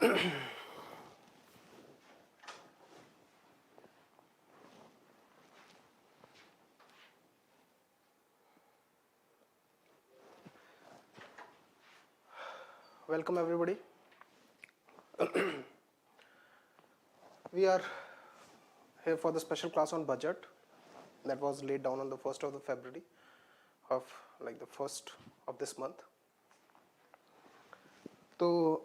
Welcome everybody. We are here for the special class on budget that was laid down on the 1st of the February of the 1st of this month. So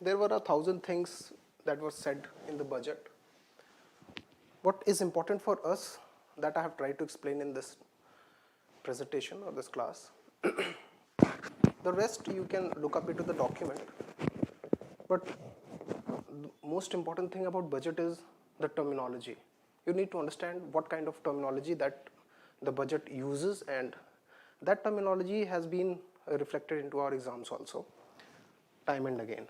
there were 1,000 things that were said in the budget. What is important for us that I have tried to explain in this presentation or this class. The rest you can look up into the document, but the most important thing about budget is the terminology. You need to understand what kind of terminology that the budget uses, and that terminology has been reflected into our exams also, time and again.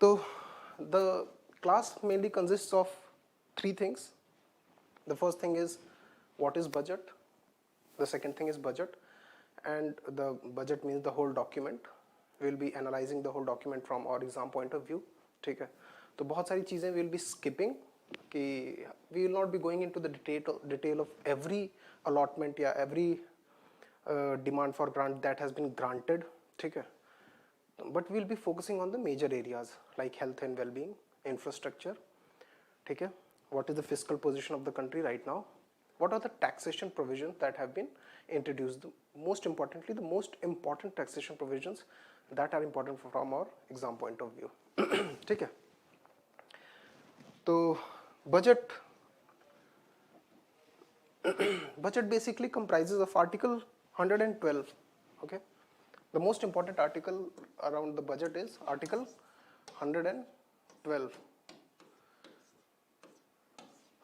So the class mainly consists of 3 things. The first thing is what is budget, the second thing is budget, and the budget means the whole document. We will be analyzing the whole document from our exam point of view. ठीक है, तो बहुत सारी चीज़ें we will be skipping, कि we will not be going into the detail of every allotment या every demand for grant that has been granted. ठीक है, but we will be focusing on the major areas like health and well-being, infrastructure. ठीक है, what is the fiscal position of the country right now? What are the taxation provisions that have been introduced? Most importantly, the most important taxation provisions that are important from our exam point of view. ठीक है, तो budget basically comprises of Article 112. Okay, the most important article around the budget is Article 112.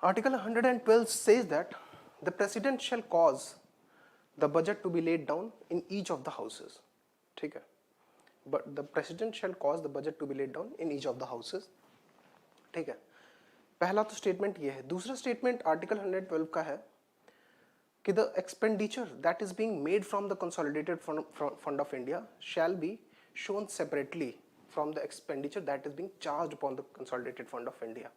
Article 112 says that the President shall cause the budget to be laid down in each of the houses. ठीक है, but the President shall cause the budget to be laid down in each of the houses. ठीक है, पहला तो statement ये है. दूसरा statement article 112 का है कि the expenditure that is being made from the consolidated fund of India shall be shown separately from the expenditure that is being charged upon the consolidated fund of India.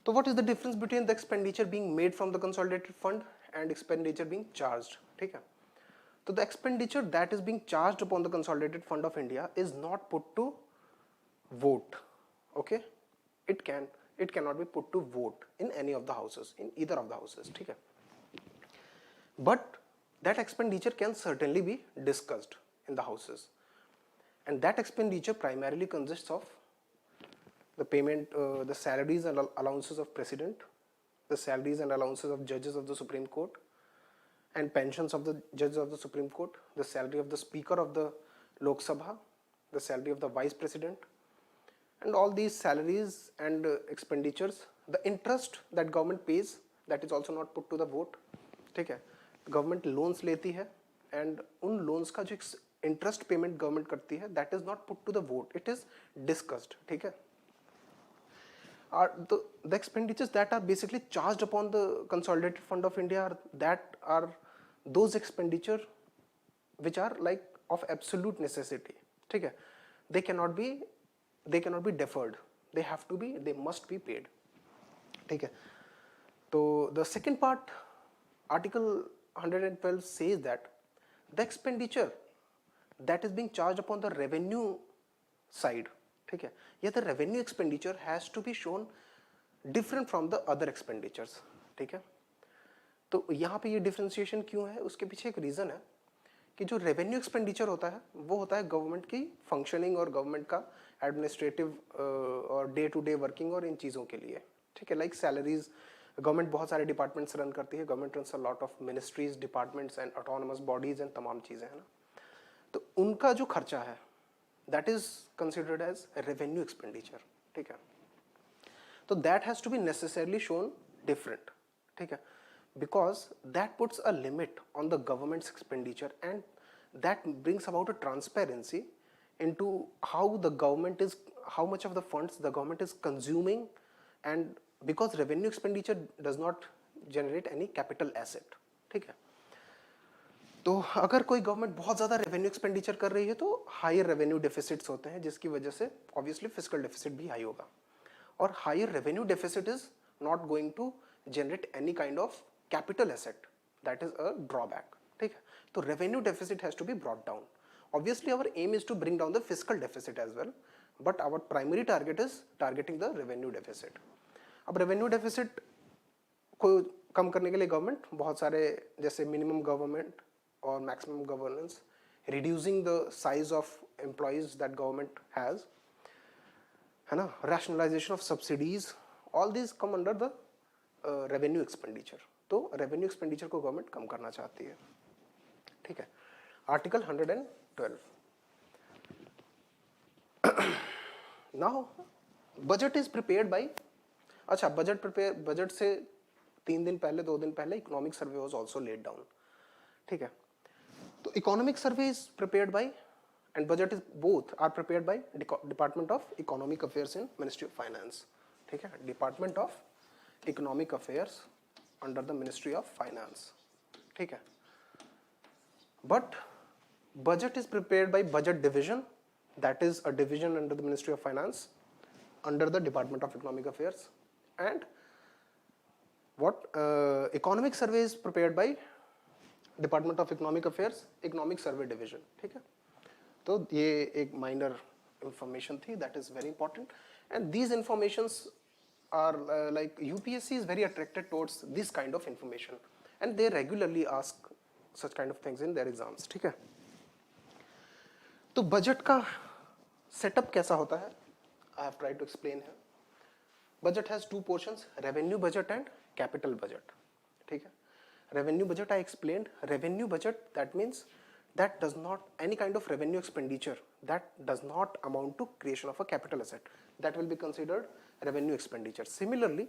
So what is the difference between the expenditure being made from the consolidated fund and expenditure being charged? ठीक है, so the expenditure that is being charged upon the consolidated fund of India is not put to vote. Okay, it cannot be put to vote in any of the houses, in either of the houses. ठीक है, but that expenditure can certainly be discussed in the houses, and that expenditure primarily consists of the payment, the salaries and allowances of President, the salaries and allowances of judges of the Supreme Court, and pensions of the judges of the Supreme Court, the salary of the Speaker of the Lok Sabha, the salary of the Vice President, and all these salaries and expenditures, the interest that government pays, that is also not put to the vote. ठीक है, government loans लेती है, and उन loans का जो interest payment government करती है, that is not put to the vote, it is discussed. ठीक है, the expenditures that are basically charged upon the consolidated fund of India are those expenditure which are like of absolute necessity. ठीक है, they cannot be deferred, they must be paid. ठीक है, तो the second part, Article 112 says that the expenditure that is being charged upon the revenue side, ठीक है, yeah, the revenue expenditure has to be shown different from the other expenditures. ठीक है, तो यहाँ पे ये differentiation क्यों है, उसके पीछे एक reason है कि जो revenue expenditure होता है वो होता है गवर्नमेंट की फंक्शनिंग और गवर्नमेंट का एडमिनिस्ट्रेटिव और डे टू डे वर्किंग और इन चीज़ों के लिए. ठीक है, लाइक सैलरीज, गवर्नमेंट बहुत सारे डिपार्टमेंट्स रन करती है, government runs a lot of ministries, departments and autonomous bodies and तमाम चीज़ें हैं ना, तो उनका जो खर्चा है that is considered as revenue expenditure. ठीक है, तो that has to be necessarily shown different. ठीक है, because that puts a limit on the government's expenditure and that brings about a transparency into how much of the funds the government is consuming, and because revenue expenditure does not generate any capital asset. ठीक है, तो अगर कोई government बहुत ज़्यादा revenue expenditure कर रही है तो हायर रेवेन्यू डेफिसिट्स होते हैं, जिसकी वजह से ऑब्वियसली फिस्कल डेफिसिट भी हाई होगा, और higher revenue deficit is not going to generate any kind of capital asset, that is a drawback, ठीक है। तो revenue deficit has to be brought down. Obviously our aim is to bring down the fiscal deficit as well, but our primary target is targeting the revenue deficit. अब revenue deficit को कम करने के लिए government बहुत सारे, जैसे minimum government और maximum governance, reducing the size of employees that government has, है ना, rationalization of subsidies, all these come under the revenue expenditure. तो revenue expenditure को गवर्नमेंट कम करना चाहती है, ठीक है. Article 112. Now budget is prepared by, अच्छा बजट से 3 दिन पहले 2 दिन पहले economic survey was also laid down, ठीक है. तो economic survey is prepared by and budget is both are prepared by department of economic affairs in ministry of finance, ठीक है. Department of economic affairs under the ministry of finance, ठीक है. But budget is prepared by budget division, that is a division under the Ministry of Finance under the Department of Economic Affairs, and what economic survey is prepared by Department of Economic Affairs Economic Survey Division, ठीक है. तो ये एक minor information थी, that is very important, and these informations are like UPSC is very attracted towards this kind of information and they regularly ask such kind of things in their exams, ठीक है. तो budget का setup कैसा होता है, I have tried to explain है. Budget has 2 portions, revenue budget and capital budget, ठीक है. Revenue budget I explained. Revenue budget that means that does not, any kind of revenue expenditure that does not amount to creation of a capital asset, that will be considered revenue expenditure. Similarly,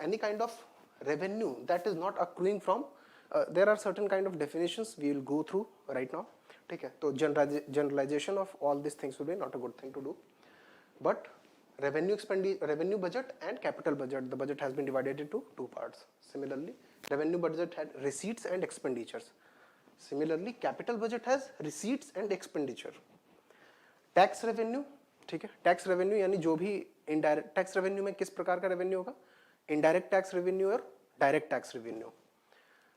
any kind of revenue that is not accruing from, there are certain kind of definitions we will go through right now, ठीक है. तो generalization of all these things will be not a good thing to do, but revenue budget and capital budget, the budget has been divided into 2 parts. Similarly, revenue budget had receipts and expenditures. Similarly, capital budget has receipts and expenditure. Tax revenue, ठीक है. Tax revenue यानी जो भी indirect tax revenue में किस प्रकार का revenue होगा, इनडायरेक्ट टैक्स रेवेन्यू और डायरेक्ट टैक्स रेवेन्यू.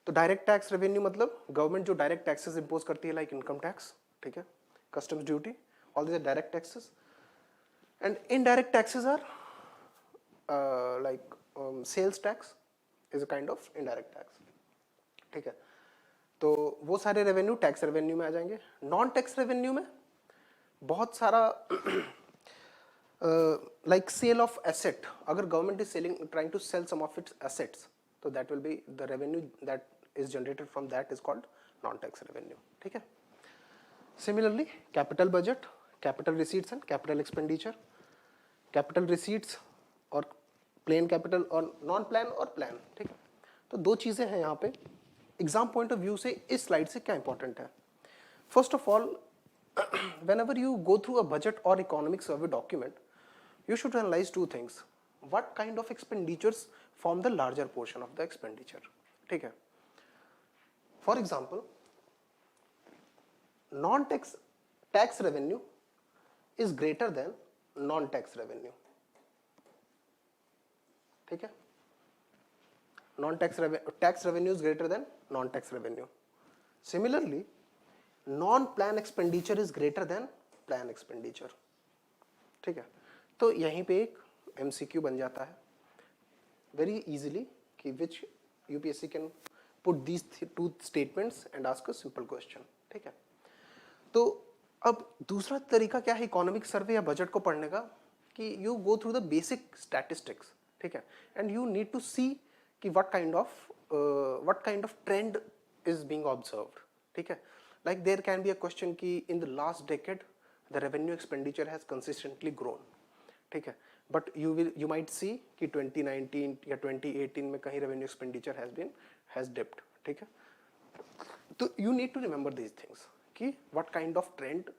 तो डायरेक्ट टैक्स रेवेन्यू मतलब गवर्नमेंट जो डायरेक्ट टैक्सेस इंपोज करती है, लाइक इनकम टैक्स, ठीक है, customs duty, all this are direct taxes. And indirect taxes are like sales tax is a kind of indirect tax, ठीक है. तो वो सारे रेवेन्यू टैक्स रेवेन्यू में आ जाएंगे. नॉन टैक्स रेवेन्यू में बहुत सारा लाइक सेल ऑफ एसेट, अगर government is selling trying to sell some of its assets, तो that will be the revenue that is generated from that is called non tax revenue, ठीक है. Similarly capital budget, capital receipts and capital expenditure. Capital receipts और plan capital और non plan और plan, ठीक है. तो 2 चीजें हैं यहाँ पे. एग्जाम पॉइंट ऑफ व्यू से इस स्लाइड से क्या इंपॉर्टेंट है. First of all, whenever you go through a budget or economic survey document, you should analyze 2 things. What kind of expenditures form the larger portion of the expenditure, ठीक है. For example, non-tax tax revenue is greater than non-tax revenue, ठीक है. Tax revenue is greater than non-tax revenue. Similarly, non-plan expenditure is greater than plan expenditure, ठीक है. तो यहीं पे एक MCQ बन जाता है very easily कि which UPSC can put these 2 statements and ask a simple question, ठीक है. तो अब दूसरा तरीका क्या है इकोनॉमिक सर्वे या बजट को पढ़ने का, कि you go through the basic statistics, ठीक है, and you need to see कि what kind of trend is being observed, ठीक है. Like there can be a question कि in the last decade the revenue expenditure has consistently grown, ठीक है, but you might see कि 2019 या 2018 में कहीं revenue expenditure has dipped, ठीक है. तो you need to remember these things कि what kind of trend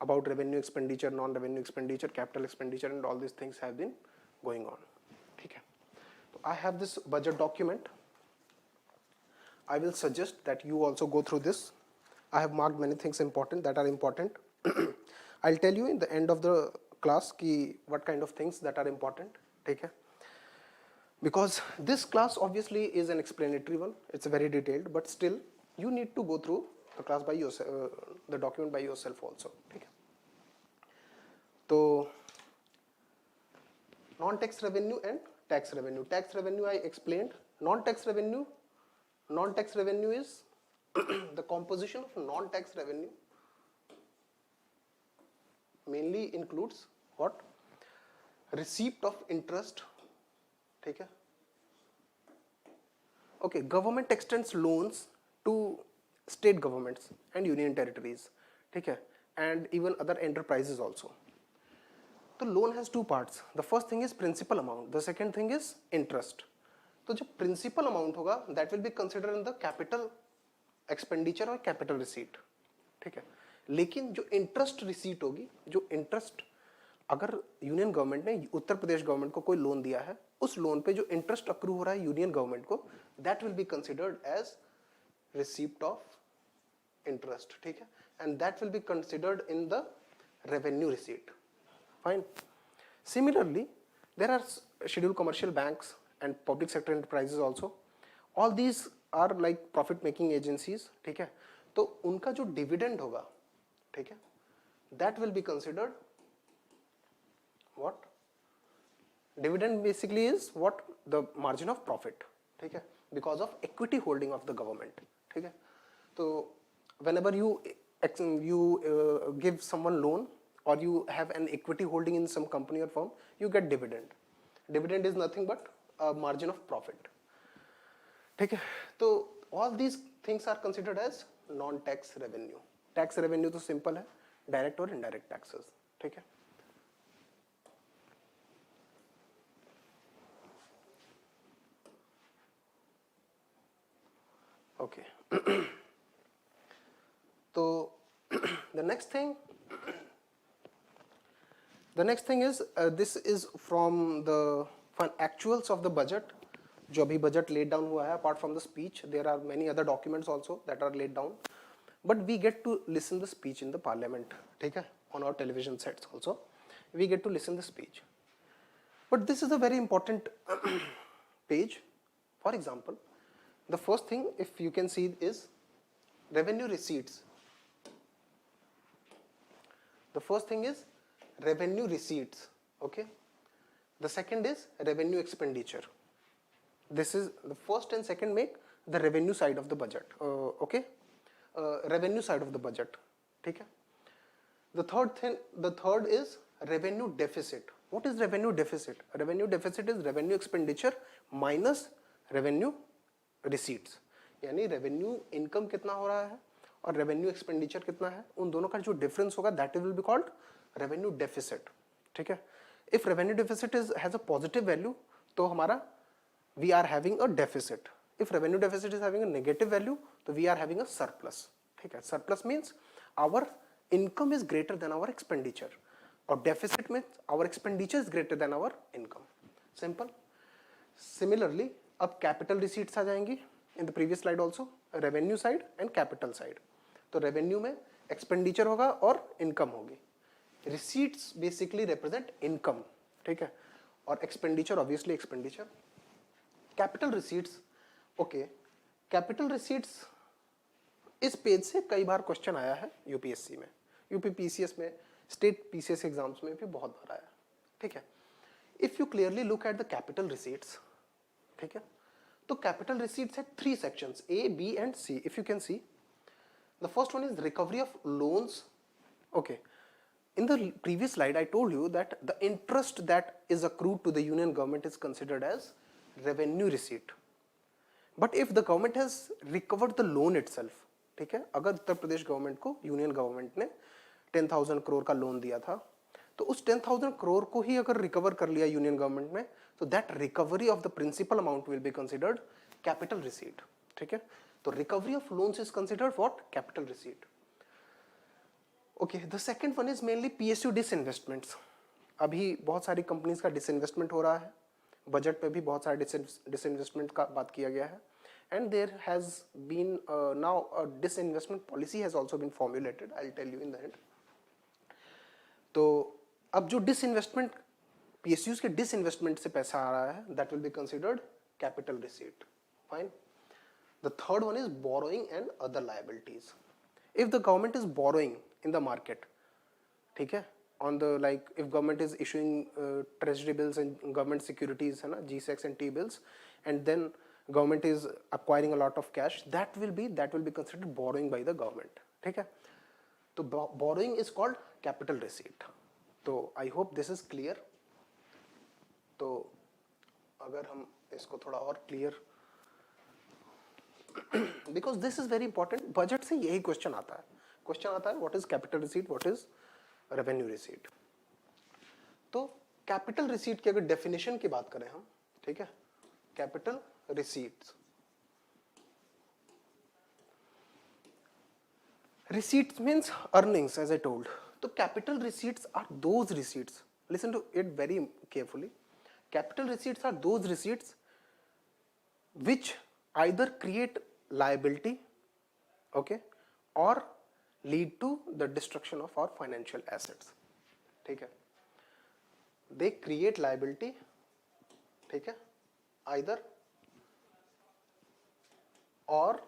about revenue expenditure, non-revenue expenditure, capital expenditure and all these things have been going on, ठीक है. I have this budget document. I will suggest that you also go through this. I have marked many things important that are important. I'll tell you in the end of the class ki what kind of things that are important. ठीक है? Because this class obviously is an explanatory one. It's very detailed, but still you need to go through the class by yourself, the document by yourself also. ठीक है? तो non-tax revenue and tax revenue. Tax revenue I explained. Non-tax revenue is the composition of non-tax revenue mainly includes what? Receipt of interest. ठीक है? Okay, government extends loans to state governments and union territories. ठीक है? And even other enterprises also. तो loan has two parts. The first thing is principal amount. The second thing is interest. तो जो principal amount होगा that will be considered in the capital expenditure और capital receipt. ठीक है? लेकिन जो interest receipt होगी, जो interest अगर यूनियन गवर्नमेंट ने उत्तर प्रदेश गवर्नमेंट को कोई लोन दिया है, उस लोन पे जो इंटरेस्ट अक्रू हो रहा है यूनियन गवर्नमेंट को, that will be considered as receipt of interest. ठीक है? And that will be considered in the revenue receipt. Fine. Similarly there are scheduled commercial banks and public sector enterprises also. All these are like profit making agencies. ठीक है? तो उनका जो dividend होगा, ठीक है, that will be considered what? Dividend basically is what? The margin of profit. ठीक है? Because of equity holding of the government. ठीक है? तो whenever you give someone loan or you have an equity holding in some company or firm, you get dividend. Dividend is nothing but a margin of profit. ठीक है? तो all these things are considered as non-tax revenue. Tax revenue तो simple है, direct और indirect taxes. ठीक है? Okay. So the next thing is this is from the actuals of the budget. जो अभी budget laid down हुआ है, apart from the speech, there are many other documents also that are laid down. But we get to listen the speech in the parliament. ठीक है? On our television sets also, we get to listen the speech. But this is a very important page. For example, the first thing, if you can see, is revenue receipts. The first thing is revenue receipts. Okay. The second is revenue expenditure. This is the first and second make the revenue side of the budget. Okay. Revenue side of the budget. ठीक है? The third is revenue deficit. What is revenue deficit? Revenue deficit is revenue expenditure minus revenue receipts. यानी revenue income कितना हो रहा है और revenue expenditure कितना है, उन दोनों का जो difference होगा, that will be called revenue deficit. ठीक है? If revenue deficit has a positive value, तो हमारा we are having a deficit. If revenue deficit is having a negative value, तो we are having a surplus. ठीक है? Surplus means our income is greater than our expenditure. और deficit means our expenditure is greater than our income. Simple. Similarly, अब capital receipts आ जाएंगी in the previous slide also, revenue side and capital side. तो revenue में expenditure होगा और income होगी. Receipts basically represent income. ठीक है? और expenditure obviously expenditure. Capital receipts. Okay, capital receipts इस पेज से कई बार क्वेश्चन आया है यूपीएससी में, यूपी पीसीएस में, स्टेट पीसीएस एग्जाम्स में भी बहुत बार आया. ठीक है? If you clearly look at the capital receipts, ठीक है, तो कैपिटल रिसीट्स है 3 sections, A, B and C. If you can see, the first one is recovery of loans. Okay, in the previous slide I told you that the interest that is accrued to the union government is considered as revenue receipt. But if the government has recovered the loan itself, ठीक है, अगर Uttar Pradesh government को union government ने 10,000 करोड़ का loan दिया था, तो उस 10,000 करोड़ को ही अगर रिकवर कर लिया यूनियन गवर्नमेंट में, तो that recovery of the principal amount will be considered capital receipt. ठीक है? तो recovery of loans is considered what? Capital receipt. Okay, the second one is mainly PSU disinvestments. अभी बहुत सारी कंपनीज का डिसइन्वेस्टमेंट हो रहा है, बजट पे भी बहुत सारे डिसइन्वेस्टमेंट का बात किया गया है. and there has been now a disinvestment policy has also been formulated. I'll tell you in the end. तो अब जो disinvestment PSUs के disinvestment से पैसा आ रहा है, that will be considered capital receipt. Fine. The third one is borrowing and other liabilities. If the government is borrowing in the market, ठीक है, on the like if government is issuing treasury bills and government securities, है ना, G-Secs and T-bills, and then government is acquiring a lot of cash, that will be considered borrowing by the government. ठीक है, तो borrowing is called capital receipt. तो I hope this is clear. तो अगर हम इसको थोड़ा और clear, because this is very important, budget से यही question आता है, what is capital receipt, what is revenue receipt. तो capital receipt की अगर definition की बात करें हम, ठीक है, capital receipts. Receipts means earnings, as I told. So capital receipts are those receipts. Listen to it very carefully. Capital receipts are those receipts which either create liability, okay, or lead to the destruction of our financial assets. ठीक है? They create liability, ठीक है, either or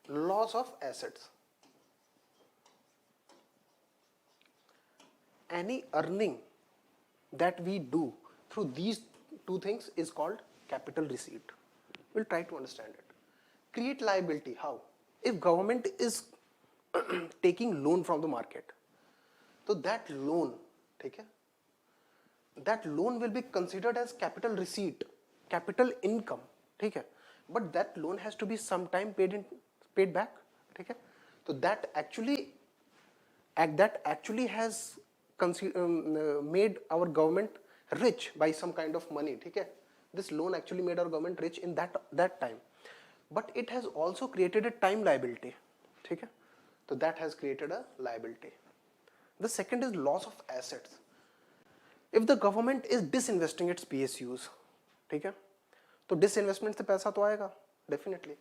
loss of assets. Any earning that we do through these two things is called capital receipt. We'll try to understand it. Create liability, how? If government is taking loan from the market, so that loan, ठीक है, that loan will be considered as capital receipt, capital income, ठीक है, but that loan has to be sometime paid back, ठीक है, so that actually has made our government rich by some kind of money, ठीक है, this loan actually made our government rich in that time, but it has also created a time liability, ठीक है, so that has created a liability. The second is loss of assets. If the government is disinvesting its PSUs, ठीक है, तो disinvestment से पैसा तो आएगा definitely,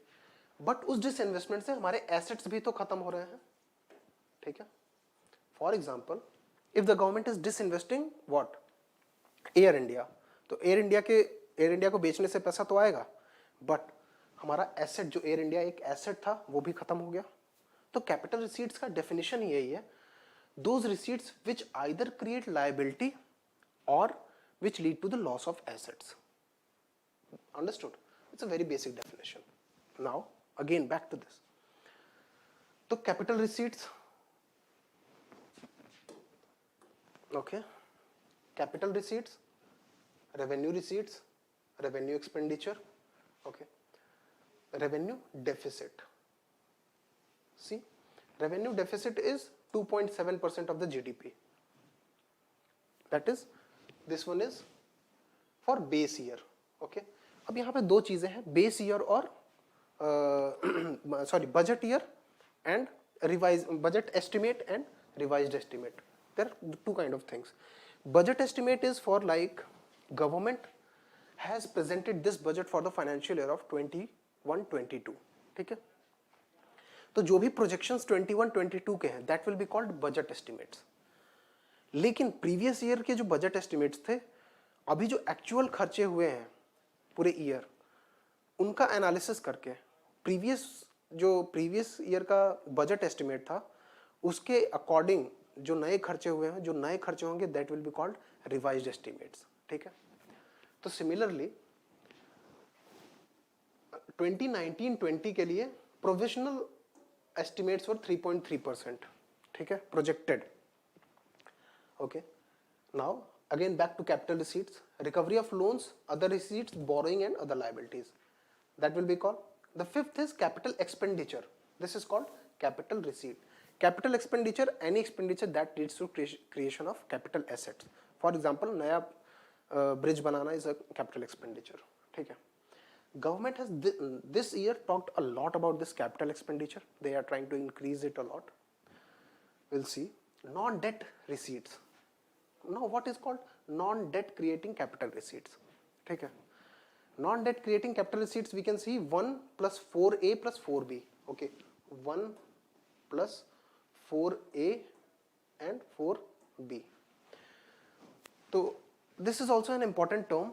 but उस disinvestment से हमारे assets भी तो खत्म हो रहे हैं, ठीक है. For example, if the government is disinvesting what? Air India, तो Air India को बेचने से पैसा तो आएगा, but हमारा asset जो Air India एक asset था वो भी खत्म हो गया. तो capital receipts का definition यही है, those receipts which either create liability or which lead to the loss of assets. Understood? It's a very basic definition. Now again back to this. So capital receipts, okay, capital receipts, revenue receipts, revenue expenditure, okay, revenue deficit. See, revenue deficit is 2.7% of the GDP. That is, this one is for base year, okay. अब यहाँ पे दो चीजें हैं, base year और budget year and budget estimate and revised estimate. There are two kind of things. Budget estimate is for like government has presented this budget for the financial year of 21-22, ठीक है. तो जो भी projections 21-22 के हैं, that will be called budget estimates. लेकिन previous year के जो बजट एस्टिमेट्स थे, अभी जो एक्चुअल खर्चे हुए हैं पूरे ईयर, उनका एनालिसिस करके प्रीवियस ईयर का बजट एस्टिमेट था, उसके अकॉर्डिंग जो नए खर्चे हुए हैं, जो नए खर्चे होंगे, that will be called revised estimates, ठीक है. तो सिमिलरली 2019-20 के लिए प्रोविजनल एस्टिमेट्स वर 3.3%, ठीक है, projected. Okay. Now again back to capital receipts, recovery of loans, other receipts, borrowing and other liabilities. That will be called. The fifth is capital expenditure. This is called capital receipt. Capital expenditure, any expenditure that leads to creation of capital assets. For example, नया bridge banana is a capital expenditure. ठीक है. Government has this year talked a lot about this capital expenditure. They are trying to increase it a lot. We'll see. Non-debt receipts. Now what is called non-debt creating capital receipts, ठीक है. Non-debt creating capital receipts, we can see 1 plus 4A plus 4B. Okay, 1 plus 4A and 4B. So this is also an important term.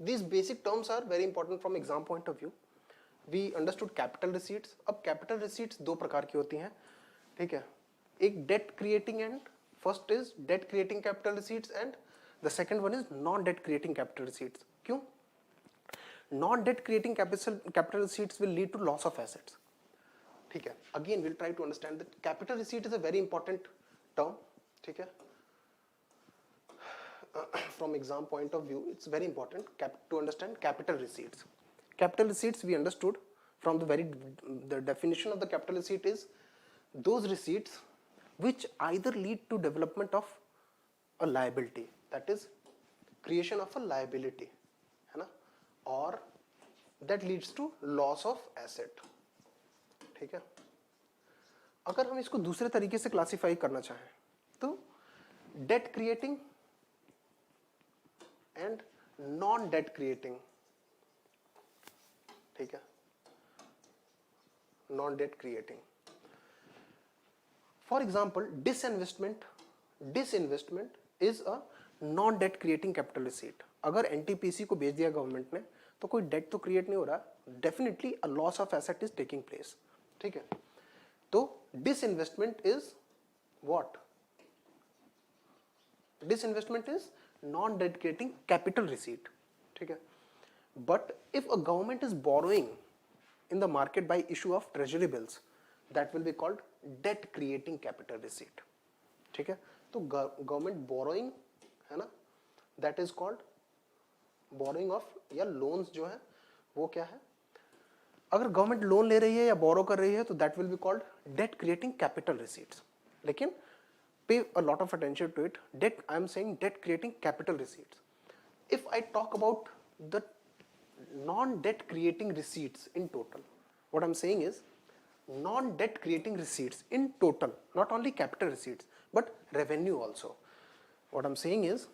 These basic terms are very important from exam point of view. We understood capital receipts. अब capital receipts दो प्रकार की होती हैं, ठीक है? एक debt creating and first is debt creating capital receipts and the second one is non-debt creating capital receipts. क्यों? Non-debt creating capital receipts will lead to loss of assets. ठीक है? Again, we'll try to understand that capital receipt is a very important term. ठीक है? From exam point of view, it's very important to understand capital receipts. Capital receipts we understood from the definition of the capital receipt is those receipts which either lead to development of a liability, that is creation of a liability, है ना, or that leads to loss of asset. ठीक है? अगर हम इसको दूसरे तरीके से क्लासिफाई करना चाहें तो debt creating and non debt creating, ठीक है, non debt creating. For example disinvestment is a non debt creating capital receipt. अगर एनटीपीसी को बेच दिया गवर्नमेंट ने तो कोई डेट तो क्रिएट नहीं हो रहा, definitely a loss of asset is taking place. ठीक है, तो disinvestment is what? Disinvestment is non debt creating capital receipt. ठीक है, but if a government is borrowing in the market by issue of treasury bills, that will be called debt creating capital receipt. ठीक है, तो government borrowing है ना, that is called borrowing of, या loans जो है वो क्या है, अगर गवर्नमेंट लोन ले रही है या बोरो कर रही है तो that will be called debt creating capital receipts. लेकिन pay a lot of attention to it. Debt, I am saying debt creating capital receipts. If I talk about the non-debt creating receipts in total, what I'm saying is non-debt creating receipts in total, not only capital receipts but revenue also. What I'm saying is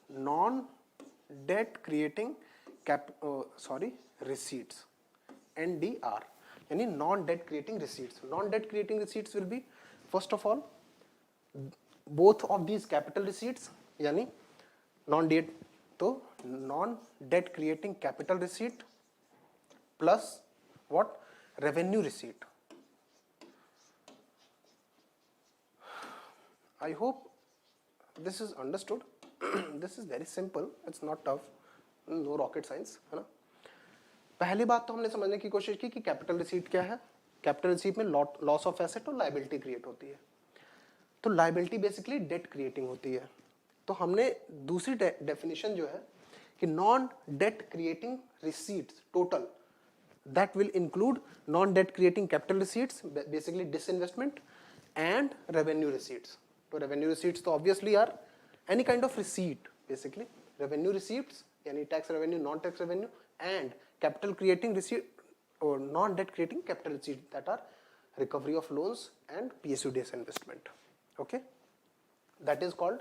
non-debt creating receipts, NDR, यानी non-debt creating receipts. Non-debt creating receipts will be first of all both of these capital receipts, यानी non-debt, तो non-debt creating capital receipt plus what? Revenue receipt. I hope this is understood. This is very simple. It's not tough. No rocket science, है ना. पहली बात तो हमने समझने की कोशिश की कि कैपिटल रिसीट क्या है. कैपिटल रिसीट में लॉस ऑफ एसेट और लायबिलिटी क्रिएट होती है. तो लायबिलिटी बेसिकली डेट क्रिएटिंग होती है. तो हमने दूसरी डेफिनेशन जो है कि non debt creating receipts total, that will include non debt creating capital receipts, basically disinvestment and revenue receipts. तो रेवेन्यू रिसीट्स तो obviously are any kind of receipt, basically revenue receipts यानी tax revenue, non tax revenue, and capital creating receipt और non debt creating capital receipt, that are recovery of loans and PSU disinvestment. Okay, that is called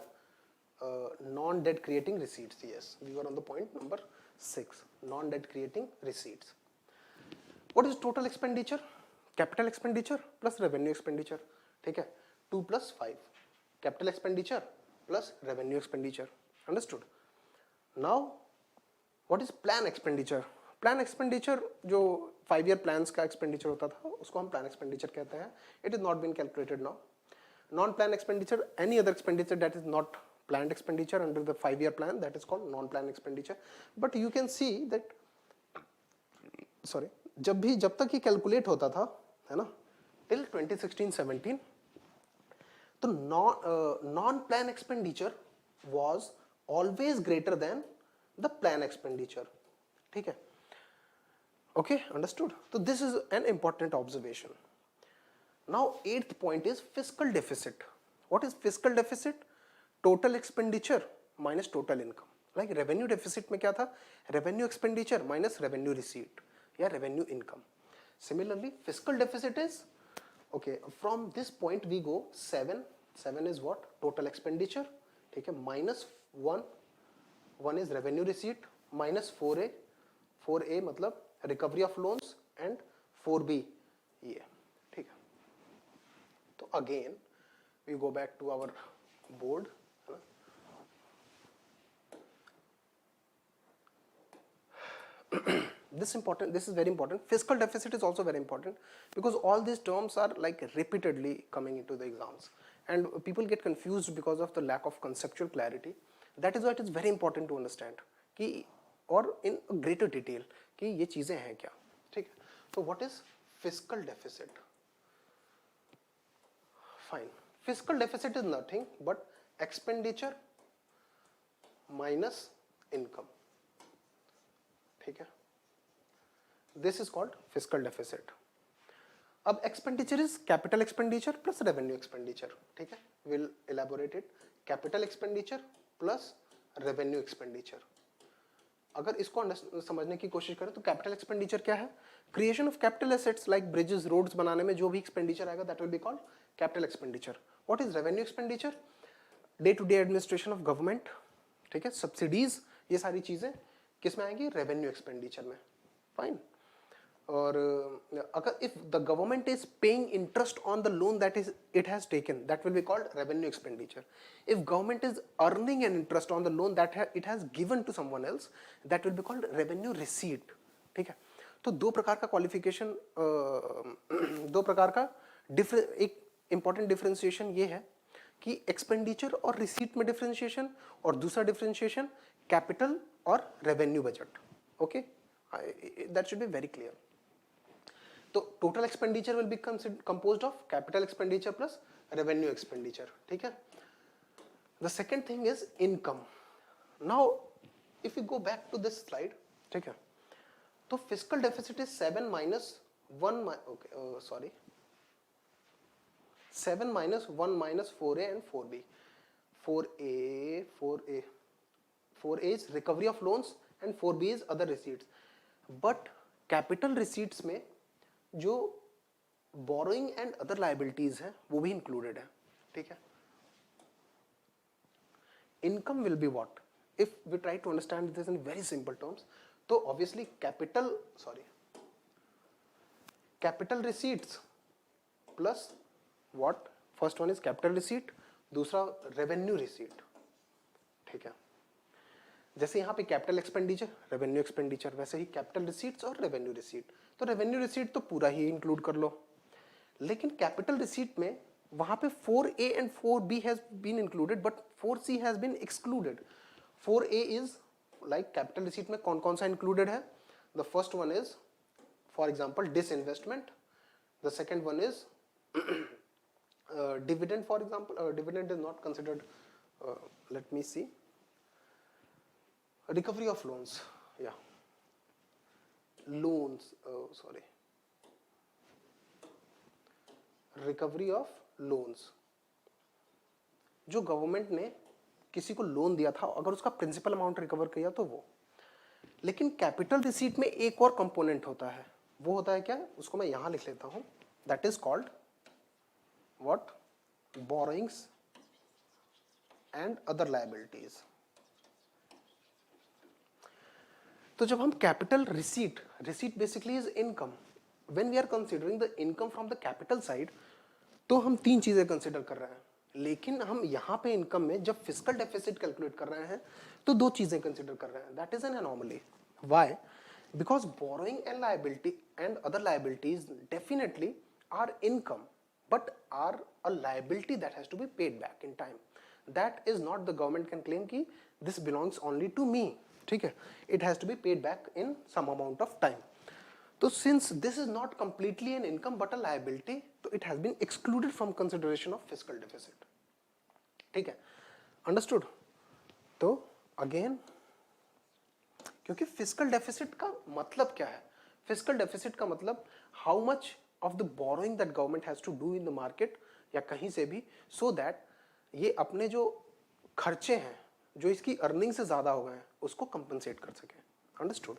non-debt creating receipts. Yes, we were on the point number 6, non-debt creating receipts. What is total expenditure? Capital expenditure plus revenue expenditure. ठीक है, 2 plus 5, capital expenditure plus revenue expenditure. Understood? Now what is plan expenditure? Plan expenditure जो 5-year plans का expenditure होता था उसको हम plan expenditure कहते हैं. It is not been calculated now. Non-plan expenditure, any other expenditure that is not planned expenditure under the 5-year plan, that is called non-plan expenditure. But you can see that, sorry, जब तक ये calculate होता था, है ना, till 2016-17, तो non-plan expenditure was always greater than the plan expenditure. ठीक है, okay, understood? So this is an important observation. Now 8th point is fiscal deficit. What is fiscal deficit? Total expenditure minus total income. Like revenue deficit में क्या था? Revenue expenditure minus revenue receipt या revenue income. Similarly, fiscal deficit is, okay, from this point we go 7. 7 is what? Total expenditure. ठीक है, minus 1 is revenue receipt minus 4A, 4A मतलब recovery of loans and 4B ये, ठीक है। तो again we go back to our board, this is very important. Fiscal deficit is also very important because all these terms are like repeatedly coming into the exams and people get confused because of the lack of conceptual clarity. That is why it is very important to understand कि और in greater detail कि ये चीजें हैं क्या, ठीक है। तो what is fiscal deficit? Fine. Fiscal deficit is nothing but expenditure minus income, ठीक है। This is called fiscal deficit. अब expenditure is capital expenditure plus revenue expenditure, ठीक है। We'll elaborate it. Capital expenditure plus revenue expenditure. अगर इसको समझने की कोशिश करें तो कैपिटल एक्सपेंडिचर क्या है? Creation of capital assets like bridges, roads बनाने में जो भी एक्सपेंडिचर आएगा that will be called capital expenditure. What is revenue expenditure? Day to day administration of government, ठीक है, सब्सिडीज, ये सारी चीजें किस में आएंगी? रेवेन्यू एक्सपेंडिचर में. फाइन. और अगर if the government is paying interest on the loan that is it has taken, that will be called revenue expenditure. If government is earning an interest on the loan that it has given to someone else, that will be called revenue receipt. ठीक है. तो दो प्रकार का qualification, दो प्रकार का एक इंपॉर्टेंट डिफरेंशिएशन ये है कि एक्सपेंडिचर और रिसीट में डिफरेंशिएशन, और दूसरा डिफरेंशिएशन कैपिटल और revenue budget. Okay, that should be very clear. तो total expenditure will be composed of capital expenditure plus revenue expenditure. ठीक है. The second thing is income. Now if you go back to this slide, ठीक है, तो fiscal deficit is 7 minus 1 sorry 7 minus 1 minus 4A and 4B. 4A is recovery of loans and 4B is other receipts. But capital receipts में जो borrowing and other liabilities हैं वो भी included है. ठीक है. Income will be what? If we try to understand this in very simple terms, तो obviously capital receipts plus what? First one is capital receipt, दूसरा revenue receipt. ठीक है. जैसे यहाँ पे कैपिटल एक्सपेंडिचर, रेवेन्यू एक्सपेंडिचर, वैसे ही कैपिटल रिसीट्स और revenue receipt. तो रेवेन्यू रिसीट तो पूरा ही इंक्लूड कर लो, लेकिन कैपिटल रिसीट में वहां पे 4A and 4B has been included but 4C has been excluded. 4A is like capital receipt में कौन कौन सा इंक्लूडेड है? The first one is for example disinvestment. The second one is dividend. For example dividend is not considered. Let me see. Recovery of loans, yeah, loans, sorry, recovery of loans. जो government ने किसी को loan दिया था, अगर उसका principal amount recover किया तो वो. लेकिन कैपिटल रिसीट में एक और कंपोनेंट होता है, वो होता है क्या? उसको मैं यहां लिख लेता हूं. That is called what? Borrowings and other liabilities. तो जब हम capital receipt basically is income. When we are considering the income from the capital side, तो हम तीन चीजें कंसीडर कर रहे हैं. लेकिन हम यहाँ पे इनकम में जब फिस्कल डेफिसिट कैलकुलेट कर रहे हैं तो दो चीजें कंसीडर कर रहे हैं. That is an anomaly. Why? Because borrowing and liability and other liabilities definitely are income but are a liability that has to be paid back in time. That is not the government can claim कि this belongs only to me. ठीक है. It has to be paid back in some amount of time. तो since this is not completely an income but a liability, तो it has been excluded from consideration of fiscal deficit. ठीक है. Understood? तो again, क्योंकि fiscal deficit का मतलब क्या है? फिस्कल डेफिसिट का मतलब how much of the borrowing that government has to do in the market या कहीं से भी, सो दैट ये अपने जो खर्चे हैं जो इसकी अर्निंग से ज्यादा हो गए हैं उसको कंपनसेट कर सके. अंडरस्टूड?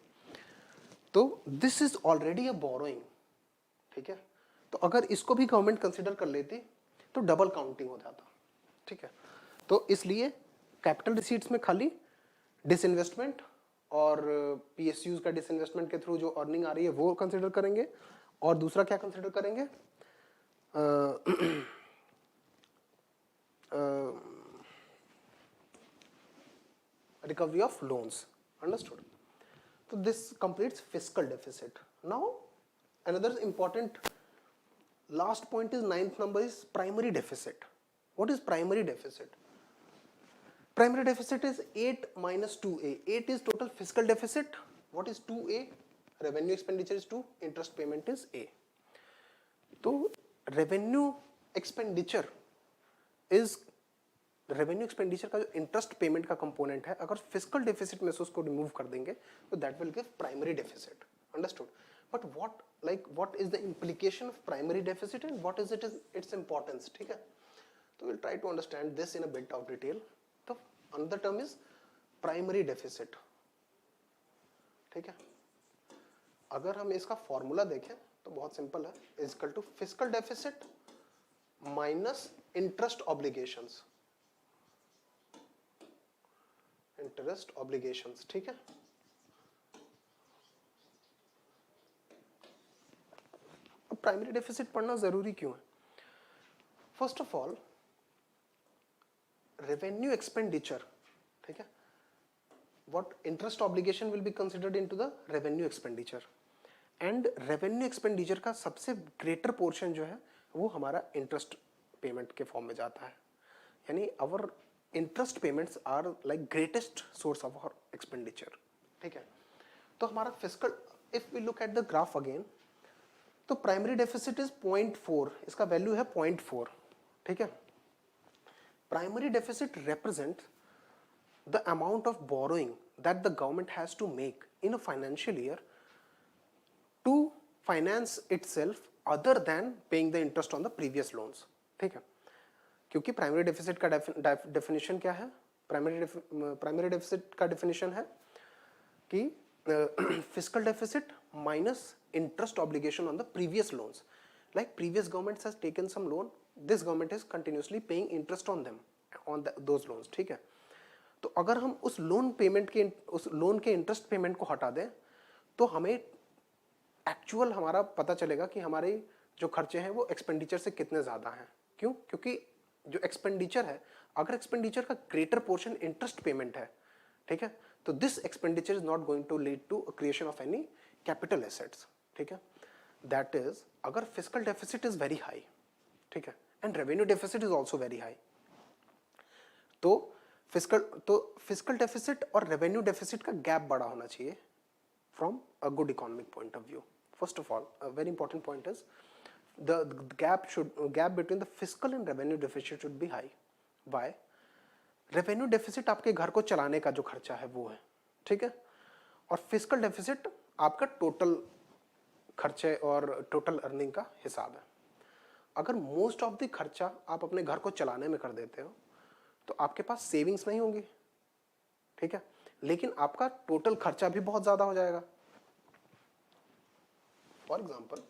तो this is already a borrowing. ठीक है. तो अगर इसको भी गवर्नमेंट कंसीडर कर लेती तो डबल काउंटिंग हो जाता. ठीक है. तो इसलिए कैपिटल रिसीट्स में खाली डिसइन्वेस्टमेंट और PSUs का डिसइन्वेस्टमेंट के थ्रू जो अर्निंग आ रही है वो कंसिडर करेंगे, और दूसरा क्या कंसिडर करेंगे, recovery of loans. Understood? So this completes fiscal deficit. Now another important last point is ninth number is primary deficit. What is primary deficit? Primary deficit is 8 minus 2a. 8 is total fiscal deficit. What is 2a? Revenue expenditure is 2, interest payment is a. तो revenue expenditure is revenue expenditure का जो interest payment का component है, अगर fiscal deficit में से उसको remove कर देंगे तो that will give primary deficit. Understood? But what is the implication of primary deficit and what is its importance? ठीक है, तो will try to understand this in a bit of detail. तो another term is primary deficit. ठीक है, अगर हम इसका formula देखें तो बहुत सिंपल है, is equal to fiscal deficit minus interest obligations. Interest obligations. ठीक है, अब प्राइमरी डेफिसिट पढ़ना जरूरी क्यों है? First of all revenue expenditure. ठीक है, what interest obligation will be considered into the revenue expenditure, and revenue expenditure का सबसे ग्रेटर पोर्शन जो है वो हमारा इंटरेस्ट पेमेंट के फॉर्म में जाता है. यानी our interest payments are like greatest source of our expenditure. ठीक है, तो हमारा fiscal, if we look at the graph again, तो प्राइमरी डेफिसिट इज 0.4, इसका वैल्यू है 0.4. ठीक है, primary deficit represent the amount of borrowing that the government has to make in a financial year to finance itself other than paying the interest on the previous loans. ठीक है, क्योंकि primary deficit का definition क्या है? Primary deficit का definition है कि fiscal deficit minus interest obligation on the previous loans. Like previous government has taken some loan, this government is continuously paying interest on them, on those loans. ठीक है, तो अगर हम उस लोन पेमेंट के, उस लोन के इंटरेस्ट पेमेंट को हटा दें तो हमें एक्चुअल हमारा पता चलेगा कि हमारे जो खर्चे हैं वो एक्सपेंडिचर से कितने ज्यादा हैं. क्यों? क्योंकि जो एक्सपेंडिचर है, अगर एक्सपेंडिचर का ग्रेटर पोर्शन इंटरेस्ट पेमेंट है, ठीक है, तो this expenditure is not going to lead to creation of any capital assets. ठीक है, दैट इज अगर fiscal deficit is very high, ठीक है, and revenue deficit is also very high, तो फिस्कल डेफिसिट और रेवेन्यू डेफिसिट का gap बड़ा होना चाहिए from a good economic point of view. First of all, a very important point is the gap between the fiscal and revenue deficit should be high. Why? Revenue deficit आपके घर को चलाने का जो खर्चा है वो है. ठीक है, और फिस्कल डेफिसिट आपका टोटल खर्चे और टोटल अर्निंग का हिसाब है. अगर मोस्ट ऑफ द खर्चा आप अपने घर को चलाने में कर देते हो तो आपके पास सेविंग्स नहीं होंगी. ठीक है, लेकिन आपका टोटल खर्चा भी बहुत ज्यादा हो जाएगा. फॉर एग्जाम्पल,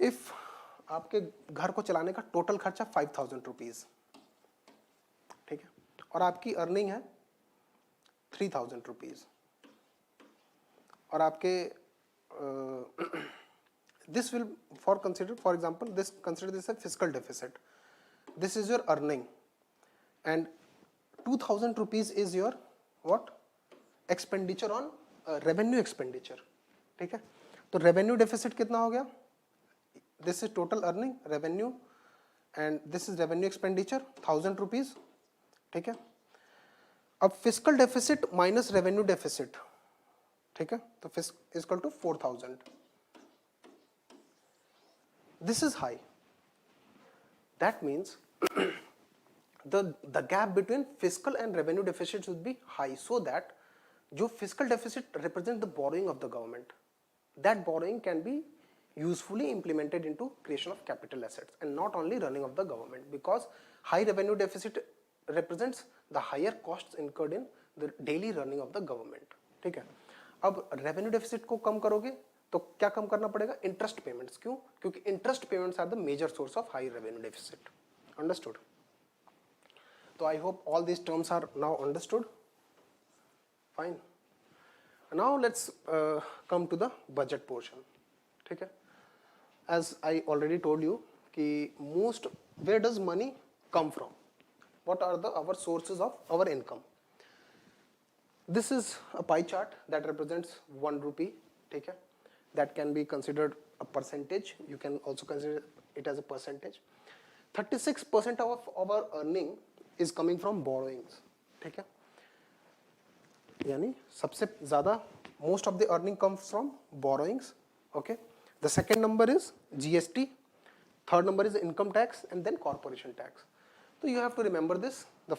इफ आपके घर को चलाने का टोटल खर्चा 5,000 रुपीज, ठीक है, और आपकी अर्निंग है 3,000 रुपीज, और आपके this will for example this consider this a fiscal deficit. This is your earning and 2,000 rupees is your what expenditure on revenue expenditure. ठीक है, तो रेवेन्यू डेफिसिट कितना हो गया? This is total earning, revenue, and this is revenue expenditure 1,000 rupees. ठीक है, अब fiscal deficit minus revenue deficit, ठीक है, तो is equal to 4,000. This is high. That means the gap between fiscal and revenue deficit should be high, so that जो fiscal deficit represent the borrowing of the government, that borrowing can be usefully implemented into creation of capital assets and not only running of the government, because high revenue deficit represents the higher costs incurred in the daily running of the government. ठीक है, अब revenue deficit को कम करोगे तो क्या कम करना पड़ेगा? Interest payments. क्यों? क्योंकि interest payments are the major source of high revenue deficit. Understood? So I hope all these terms are now understood. Fine. Now let's come to the budget portion. ठीक है. As I already told you कि where does money come from? What are our sources of our income? This is a pie chart that represents 1 rupee. ठीक है. That can be considered a percentage. You can also consider it as a percentage. 36% of our earning is coming from borrowings. ठीक है. यानी सबसे ज़्यादा most of the earning comes from borrowings. Okay. The second number is GST. Third number is income tax, and then corporation tax. So you have to remember this. The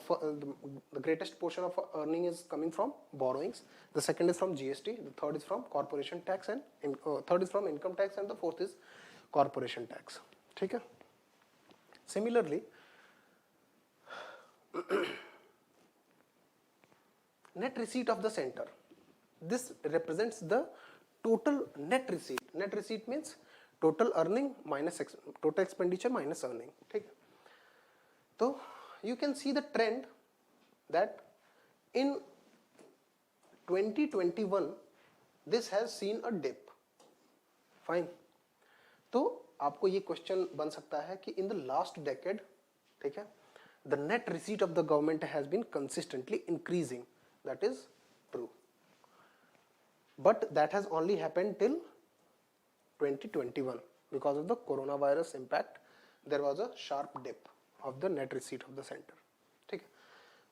greatest portion of earning is coming from borrowings. The second is from GST. The third is from corporation tax, and third is from income tax, and the fourth is corporation tax. ठीक है. Similarly, net receipt of the center. This represents the total net receipt. Net receipt means total earning minus total expenditure minus earning. ठीक है. तो you can see the trend that in 2021 this has seen a dip. Fine. तो आपको ये question बन सकता है कि in the last decade, ठीक है, the net receipt of the government has been consistently increasing. That is true. But that has only happened till 2021 because of the coronavirus impact. There was a sharp dip of the net receipt of the center. ठीक है.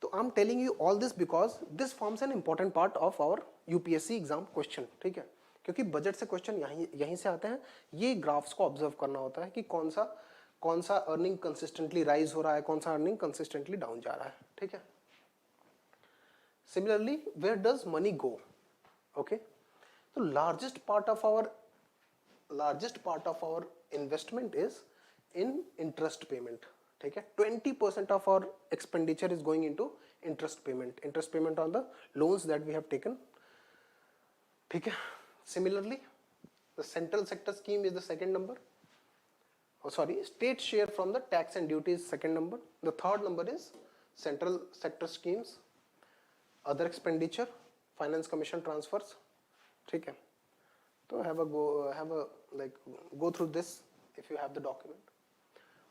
तो I'm telling you all this because this forms an important part of our UPSC exam question. ठीक है. क्योंकि budget से question यहीं से आते हैं. ये ग्राफ्स को ऑब्जर्व करना होता है कि कौन सा अर्निंग कंसिस्टेंटली राइज हो रहा है, कौन सा अर्निंग कंसिस्टेंटली डाउन जा रहा है. ठीक है. Similarly, where does money go? Okay. So largest part of our investment is in interest payment. ठीक है. 20% of our expenditure is going into interest payment on the loans that we have taken. ठीक है. Similarly, the central sector scheme is the second number. State share from the tax and duty is second number. The third number is central sector schemes, other expenditure, finance commission transfers. ठीक है. तो go through this if you have the document.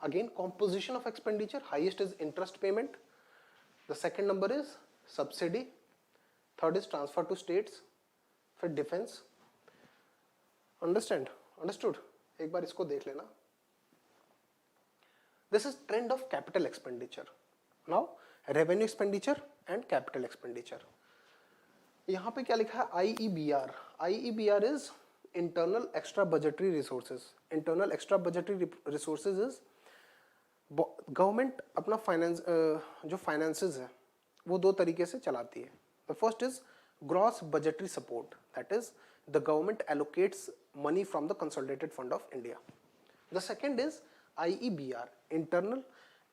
Again, composition of expenditure, highest is interest payment. The second number is subsidy. Third is transfer to states. फिर defense. Understood? एक बार इसको देख लेना. This is trend of capital expenditure. Now, revenue expenditure and capital expenditure. यहाँ पे क्या लिखा है? IEBR. IEBR is internal extra budgetary resources. Internal extra budgetary resources is government अपना फाइनेंस जो फाइनेंसेस है वो दो तरीके से चलाती है. The first is gross budgetary support. That is the government allocates money from the consolidated fund of India. The second is IEBR, internal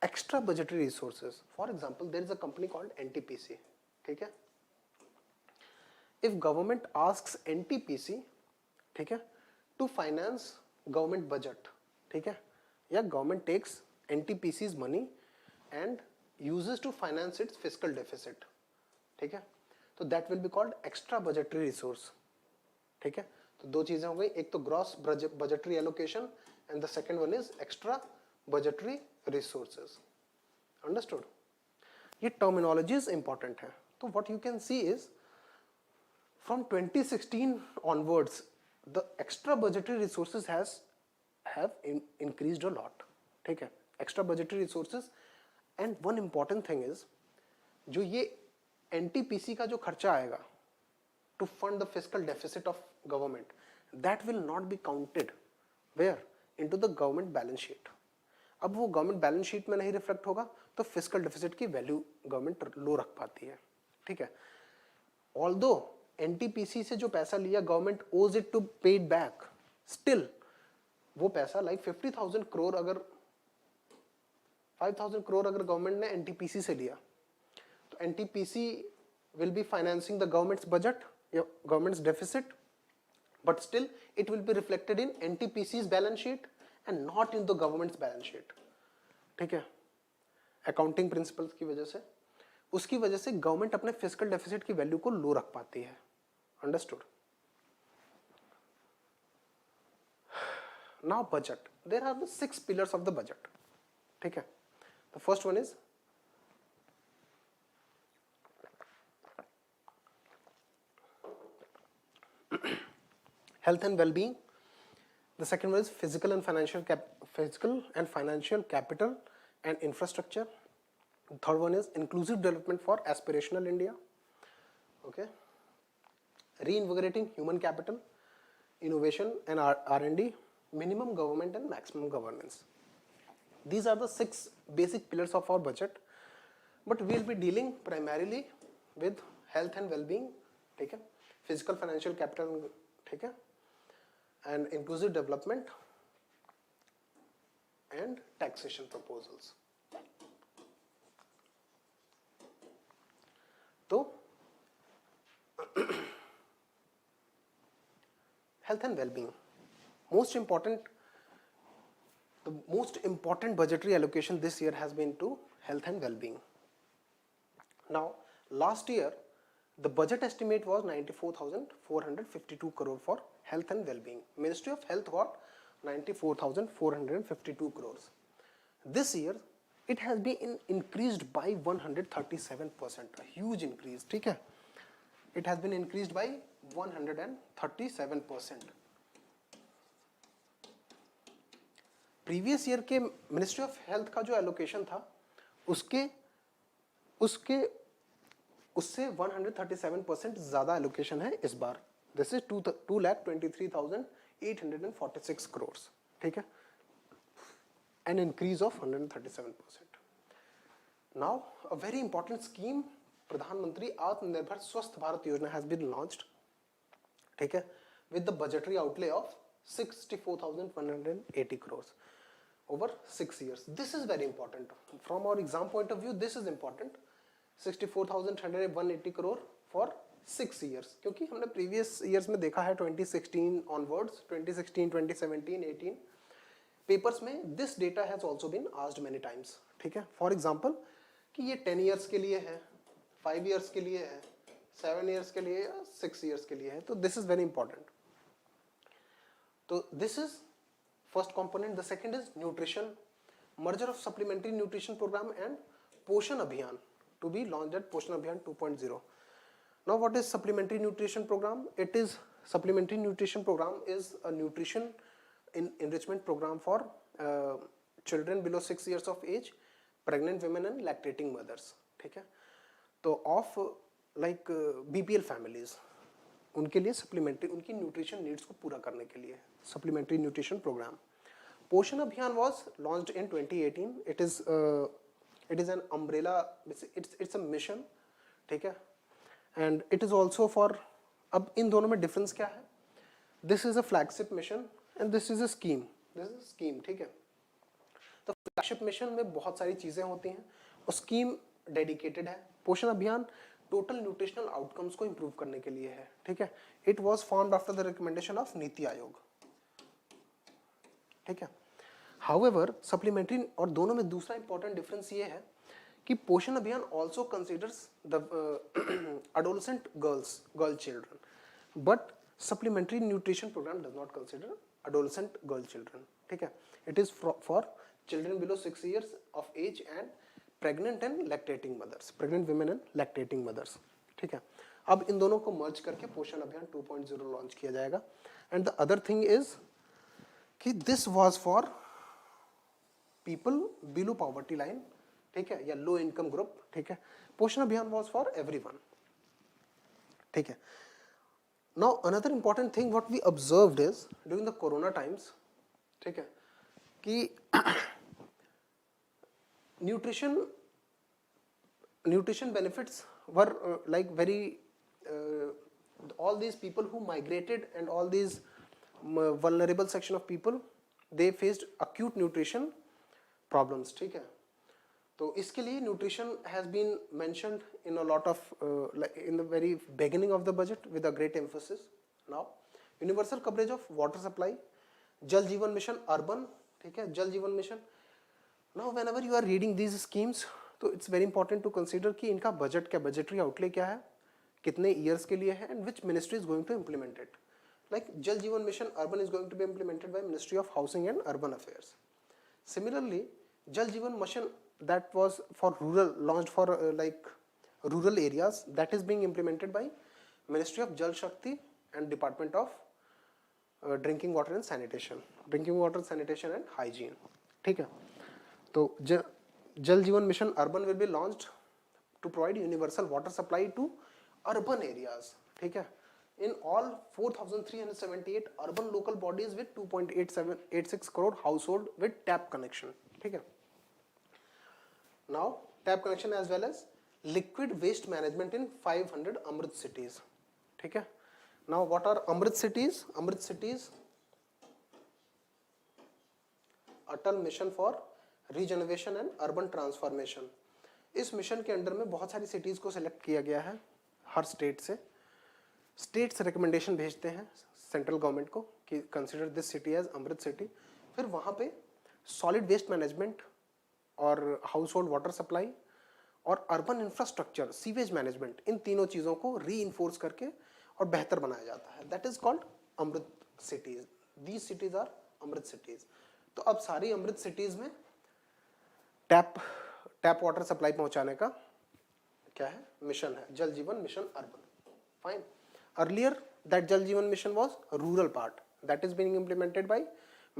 extra budgetary resources. For example, there is a company called NTPC. ठीक है. If government asks NTPC, ठीक है, to finance government budget, ठीक है, या government takes NTPC's money and uses to finance its fiscal deficit. ठीक है. तो that will be called extra budgetary resource. ठीक है. तो दो चीजें हो गई. एक तो gross budgetary allocation and the second one is extra budgetary resources. Understood? ये terminologies important है. तो what you can see is from 2016 onwards the extra budgetary resources have increased a lot. ठीक है. Extra budgetary resources. And one important thing is, जो ये NTPC का जो खर्चा आएगा to fund the fiscal deficit of government, that will not be counted where into the government balance sheet. अब वो गवर्नमेंट बैलेंस शीट में नहीं रिफ्लेक्ट होगा तो फिस्कल डेफिसिट की वैल्यू गवर्नमेंट लो रख पाती है. ठीक है. ऑल्दो NTPC से जो पैसा लिया गवर्नमेंट ओज इट टू पे इट बैक, स्टिल वो पैसा लाइक 50,000 करोड़ अगर 5,000 करोड़ अगर गवर्नमेंट ने NTPC से लिया तो NTPC will be financing the government's budget, government's deficit, but still it will be reflected in NTPC's balance sheet and not in the government's balance sheet. ठीक है. अकाउंटिंग प्रिंसिपल्स की वजह से उसकी वजह से गवर्नमेंट अपने फिस्कल डेफिसिट की वैल्यू को लो रख पाती है। Understood? Now budget, there are the 6 pillars of the budget, ठीक है। The first one is health and well-being. The second one is physical and financial capital and infrastructure. The third one is inclusive development for aspirational India. Okay. Reinvigorating human capital, innovation and R&D, minimum government and maximum governance. These are the 6 basic pillars of our budget, but we will be dealing primarily with health and well-being, ठीक है, physical financial capital, ठीक है, and inclusive development and taxation proposals. तो health and well-being, the most important budgetary allocation this year has been to health and well-being. Now, last year the budget estimate was 94,452 crore for health and well-being. Ministry of Health got 94,452 crores. This year it has been increased by 137%, a huge increase, ठीक है. It has been increased by 137%. Previous year के ministry of health का जो allocation था उससे 137% ज्यादा allocation है इस बार. दिस इज 2,23,846 crores, ठीक है, an increase of 137%. Now a very important scheme, प्रधानमंत्री आत्मनिर्भर स्वस्थ भारत योजना has been launched, ठीक है, with the budgetary outlay of 64,180 crores over 6 years. This is very important from our exam point of view. This is important. 64,180 crore for 6 years, क्योंकि हमने previous years में देखा है 2016 onwards, 2016, 2017, 18 papers में this data has also been asked many times, ठीक है. For example कि ये 10 years के लिए है, 5 years के लिए है, 7 years के लिए या 6 years के लिए है, तो this is very important. तो this is first component. The second is nutrition, merger of supplementary nutrition program and Poshan Abhiyan to be launched at Poshan Abhiyan 2.0. Now what is supplementary nutrition program? Supplementary nutrition program is a nutrition enrichment program for children below 6 years of age, pregnant women and lactating mothers, ठीक है. तो of like BPL families, उनके लिए supplementary, उनकी nutrition needs को पूरा करने के लिए supplementary nutrition programme. Poshan Abhiyan was launched in 2018. It is an umbrella, it's a mission, ठीक है, and it is also for. अब इन दोनों में डिफरेंस क्या है? This is a flagship mission and this is a scheme. ठीक है. तो फ्लैगशिप मिशन में बहुत सारी चीजें होती हैं और स्कीम डेडिकेटेड है. पोषण अभियान टोटल न्यूट्रिशनल आउटकम्स को इंप्रूव करने के लिए है, ठीक है. It was formed after the recommendation of NITI Aayog, ठीक है. हाउएवर सप्लीमेंट्री और दोनों में दूसरा इंपॉर्टेंट डिफरेंस ये है कि पोषण अभियान also considers the adolescent girl children, but supplementary nutrition program does not consider adolescent girl children, ठीक है. It is for children below 6 years of age and pregnant and lactating mothers, pregnant women and lactating mothers, ठीक है. अब इन दोनों को मर्ज करके पोषण अभियान 2.0 लॉन्च किया जाएगा. And the other thing is कि this was for people below poverty line, ठीक है, या लो इनकम ग्रुप, ठीक है. पोषण अभियान वाज फॉर एवरीवन, ठीक है. Now another important thing what we observed is during the corona times, ठीक है, कि nutrition benefits were like very all these people who migrated and all these vulnerable section of people, they faced acute nutrition problems, ठीक है. तो इसके लिए nutrition has been mentioned in a lot of like in the very beginning of the budget with a great emphasis. Now universal coverage of water supply, जल Jeevan mission urban, ठीक है, Jal Jeevan mission. Now whenever you are reading these schemes, तो it's very important to consider कि इनका budget क्या, budgetary outlay क्या है, कितने ईयर्स के लिए है, and which ministry is going to implement it. Like Jal Jeevan mission urban is going to be implemented by ministry of housing and urban affairs. Similarly, Jal Jeevan Mission that was for rural, launched for rural areas, that is being implemented by Ministry of Jal Shakti and Department of Drinking Water and Sanitation, and Hygiene. ठीक है, तो Jal Jeevan Mission Urban will be launched to provide universal water supply to urban areas. ठीक है, in all 4,378 urban local bodies with 2.86 crore household with tap connection. ठीक है, now tap connection as well as liquid waste management in 500 Amrit cities. ठीक है, now what are Amrit cities? Amrit cities, Atal mission for regeneration and urban transformation. इस mission के under में बहुत सारी cities को सिलेक्ट किया गया है हर स्टेट से. स्टेट्स रिकमेंडेशन भेजते हैं सेंट्रल गवर्नमेंट को कि consider this city as Amrit city. फिर वहाँ पे सॉलिड वेस्ट मैनेजमेंट और हाउस होल्ड वाटर सप्लाई और अर्बन इंफ्रास्ट्रक्चर सीवेज मैनेजमेंट, इन तीनों चीज़ों को री इन्फोर्स करके और बेहतर बनाया जाता है. That is called Amrit cities. These cities are Amrit cities. तो अब सारी अमृत सिटीज में टैप वाटर सप्लाई पहुंचाने का क्या है, मिशन है, Jal Jeevan mission urban. Fine. Earlier, that Jal Jeevan Mission was a rural part. That is being implemented by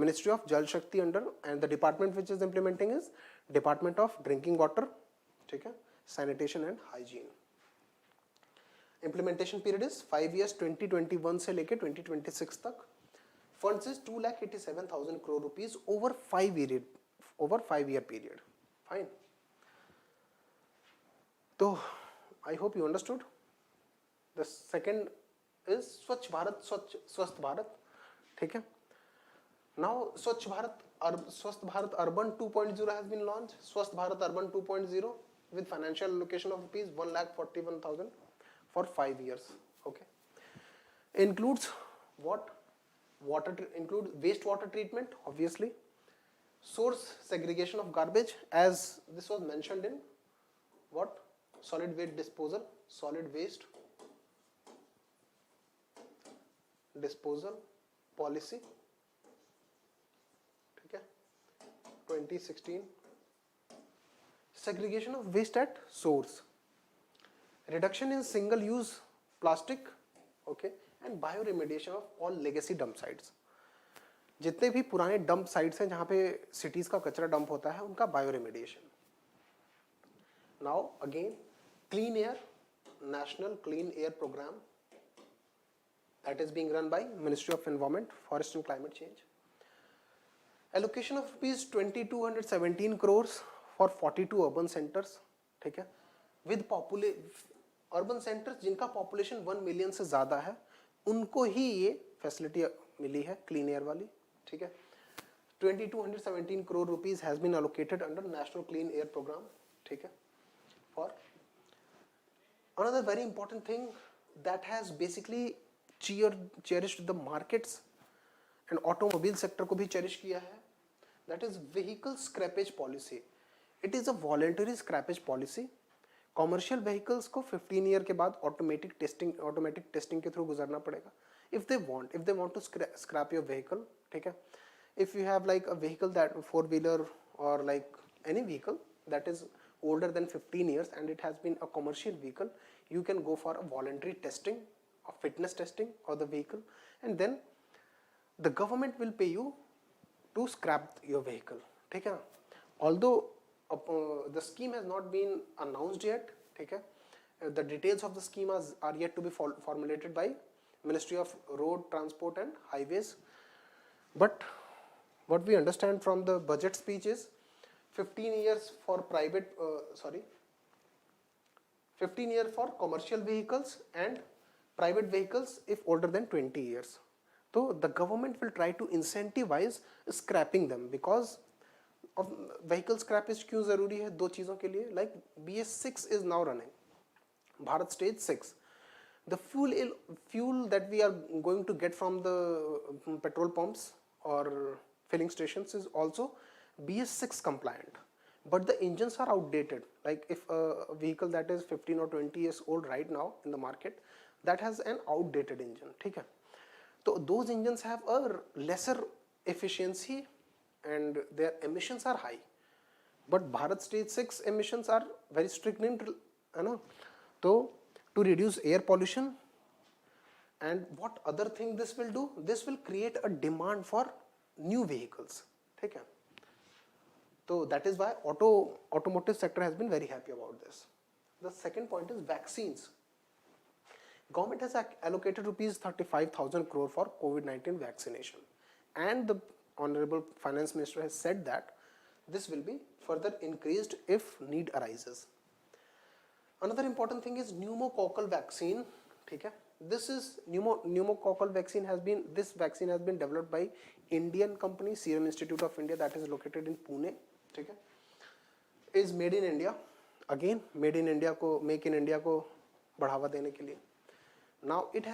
Ministry of Jal Shakti under, and the department which is implementing is Department of Drinking Water, ठीक है, Sanitation and Hygiene. Implementation period is 5 years, 2021 से लेके 2026 तक. Funds is 2,87,000 crore rupees over 5-year period. Fine. तो I hope you understood. The second is स्वच्छ भारत, स्वस्थ भारत. ठीक है, now स्वच्छ भारत स्वस्थ Bharat urban 2.0 has been launched. स्वस्थ Bharat urban 2.0 with financial allocation of rupees 1,41,000 for 5 years. Okay, includes what? Includes wastewater treatment, obviously, source segregation of garbage, as this was mentioned in what, solid waste disposal, solid waste disposal policy, ठीक है, 2016. segregation of waste at source, reduction in single use plastic, okay, and bioremediation of all legacy dump sites. जितने भी पुराने dump sites हैं जहाँ पे cities का कचरा डंप होता है, उनका bioremediation. Now again clean air, national clean air programme, that is being run by Ministry of Environment, Forest and Climate Change. Allocation of rupees 2,217 crores for 42 urban centers. ठीक है, with urban centers जिनका population 1 million से ज़्यादा है, उनको ही ये facility मिली है clean air वाली. ठीक है, 2,217 crore rupees has been allocated under National Clean Air Program. ठीक है, for another very important thing that has basically cherished the markets and automobile sector को भी cherish किया है, that is vehicle scrappage policy. It is a voluntary scrappage policy. Commercial vehicles को 15 year के बाद automatic testing के through गुजरना पड़ेगा. If they want to scrap your vehicle, ठीक है, if you have like a vehicle that 4-wheeler or like any vehicle that is older than 15 years and it has been a commercial vehicle, you can go for a voluntary testing, a fitness testing of the vehicle, and then the government will pay you to scrap your vehicle. ठीक है, although the scheme has not been announced yet, ठीक है, the details of the scheme are yet to be formulated by Ministry of Road Transport and Highways, but what we understand from the budget speech is 15 years for 15 years for commercial vehicles and private vehicles if older than 20 years. So the government will try to incentivize scrapping them because of vehicle scrappage. क्यों जरूरी है? दो चीज़ों के लिए, like BS6 is now running, Bharat Stage 6. The fuel that we are going to get from the petrol pumps or filling stations is also BS6 compliant. but the engines are outdated. Like if a vehicle that is 15 or 20 years old right now in the market, that has an outdated engine. ठीक है? So those engines have a lesser efficiency and their emissions are high. But Bharat Stage 6 emissions are very stringent, है ना? So to reduce air pollution, and what other thing this will do? This will create a demand for new vehicles. ठीक है? So that is why automotive sector has been very happy about this. The second point is vaccines. Government has allocated rupees 35,000 crore for COVID-19 vaccination, and the Honorable Finance Minister has said that this will be further increased if need arises. Another important thing is pneumococcal vaccine. ठीक है? This is pneumococcal vaccine has been developed by Indian company Serum Institute of India that is located in Pune. ठीक है? Is made in India. Again, made in India को make in India को बढ़ावा देने के लिए. Now it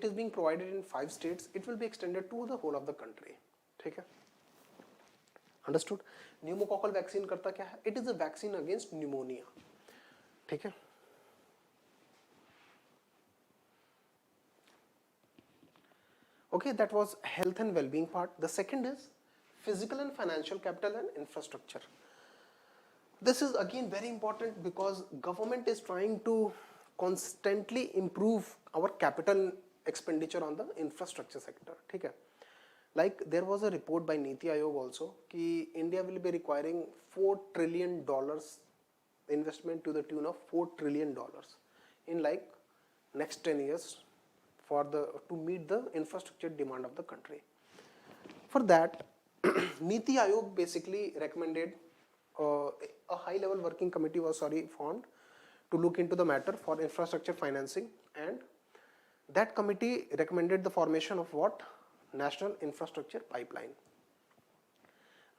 is being provided in 5 states. It will be extended to the whole of the country. ठीक है? Understood? Pneumococcal vaccine करता क्या है? It is a vaccine against pneumonia. ठीक है? Okay, that was health and well-being part. The second is physical and financial capital and infrastructure. This is again very important because government is trying to constantly improve our capital expenditure on the infrastructure sector. ठीक है? Like there was a report by Niti Aayog also कि India will be requiring $4 trillion investment to the tune of $4 trillion in like next 10 years to meet the infrastructure demand of the country. For that, Niti Aayog basically recommended a high-level working committee was formed to look into the matter for infrastructure financing, and that committee recommended the formation of what? National Infrastructure Pipeline.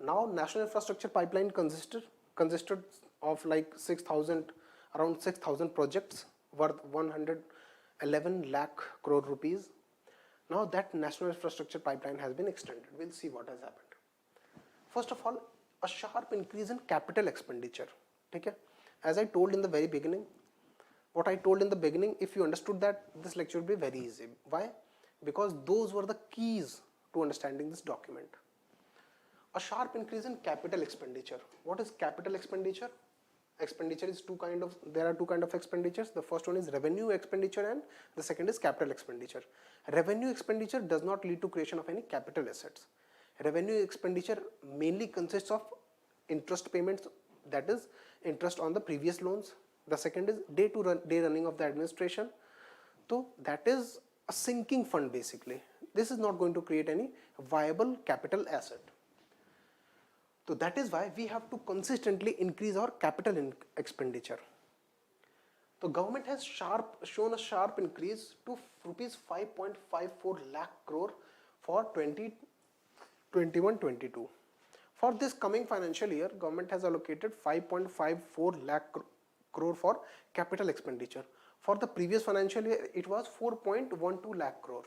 Now, National Infrastructure Pipeline consisted of like around 6,000 projects worth 111 lakh crore rupees. Now that National Infrastructure Pipeline has been extended. We'll see what has happened. First of all, a sharp increase in capital expenditure. Okay? As I told in the very beginning, if you understood that, this lecture will be very easy. Why? Because those were the keys to understanding this document. A sharp increase in capital expenditure. What is capital expenditure? Expenditure is there are two kind of expenditures. The first one is revenue expenditure and the second is capital expenditure. Revenue expenditure does not lead to creation of any capital assets. Revenue expenditure mainly consists of interest payments, that is interest on the previous loans. The second is day running of the administration. So that is a sinking fund basically. This is not going to create any viable capital asset. So that is why we have to consistently increase our capital expenditure. The government has shown a sharp increase to rupees 5.54 lakh crore for 2021-22. For this coming financial year, government has allocated 5.54 lakh crore for capital expenditure. For the previous financial year, it was 4.12 lakh crore.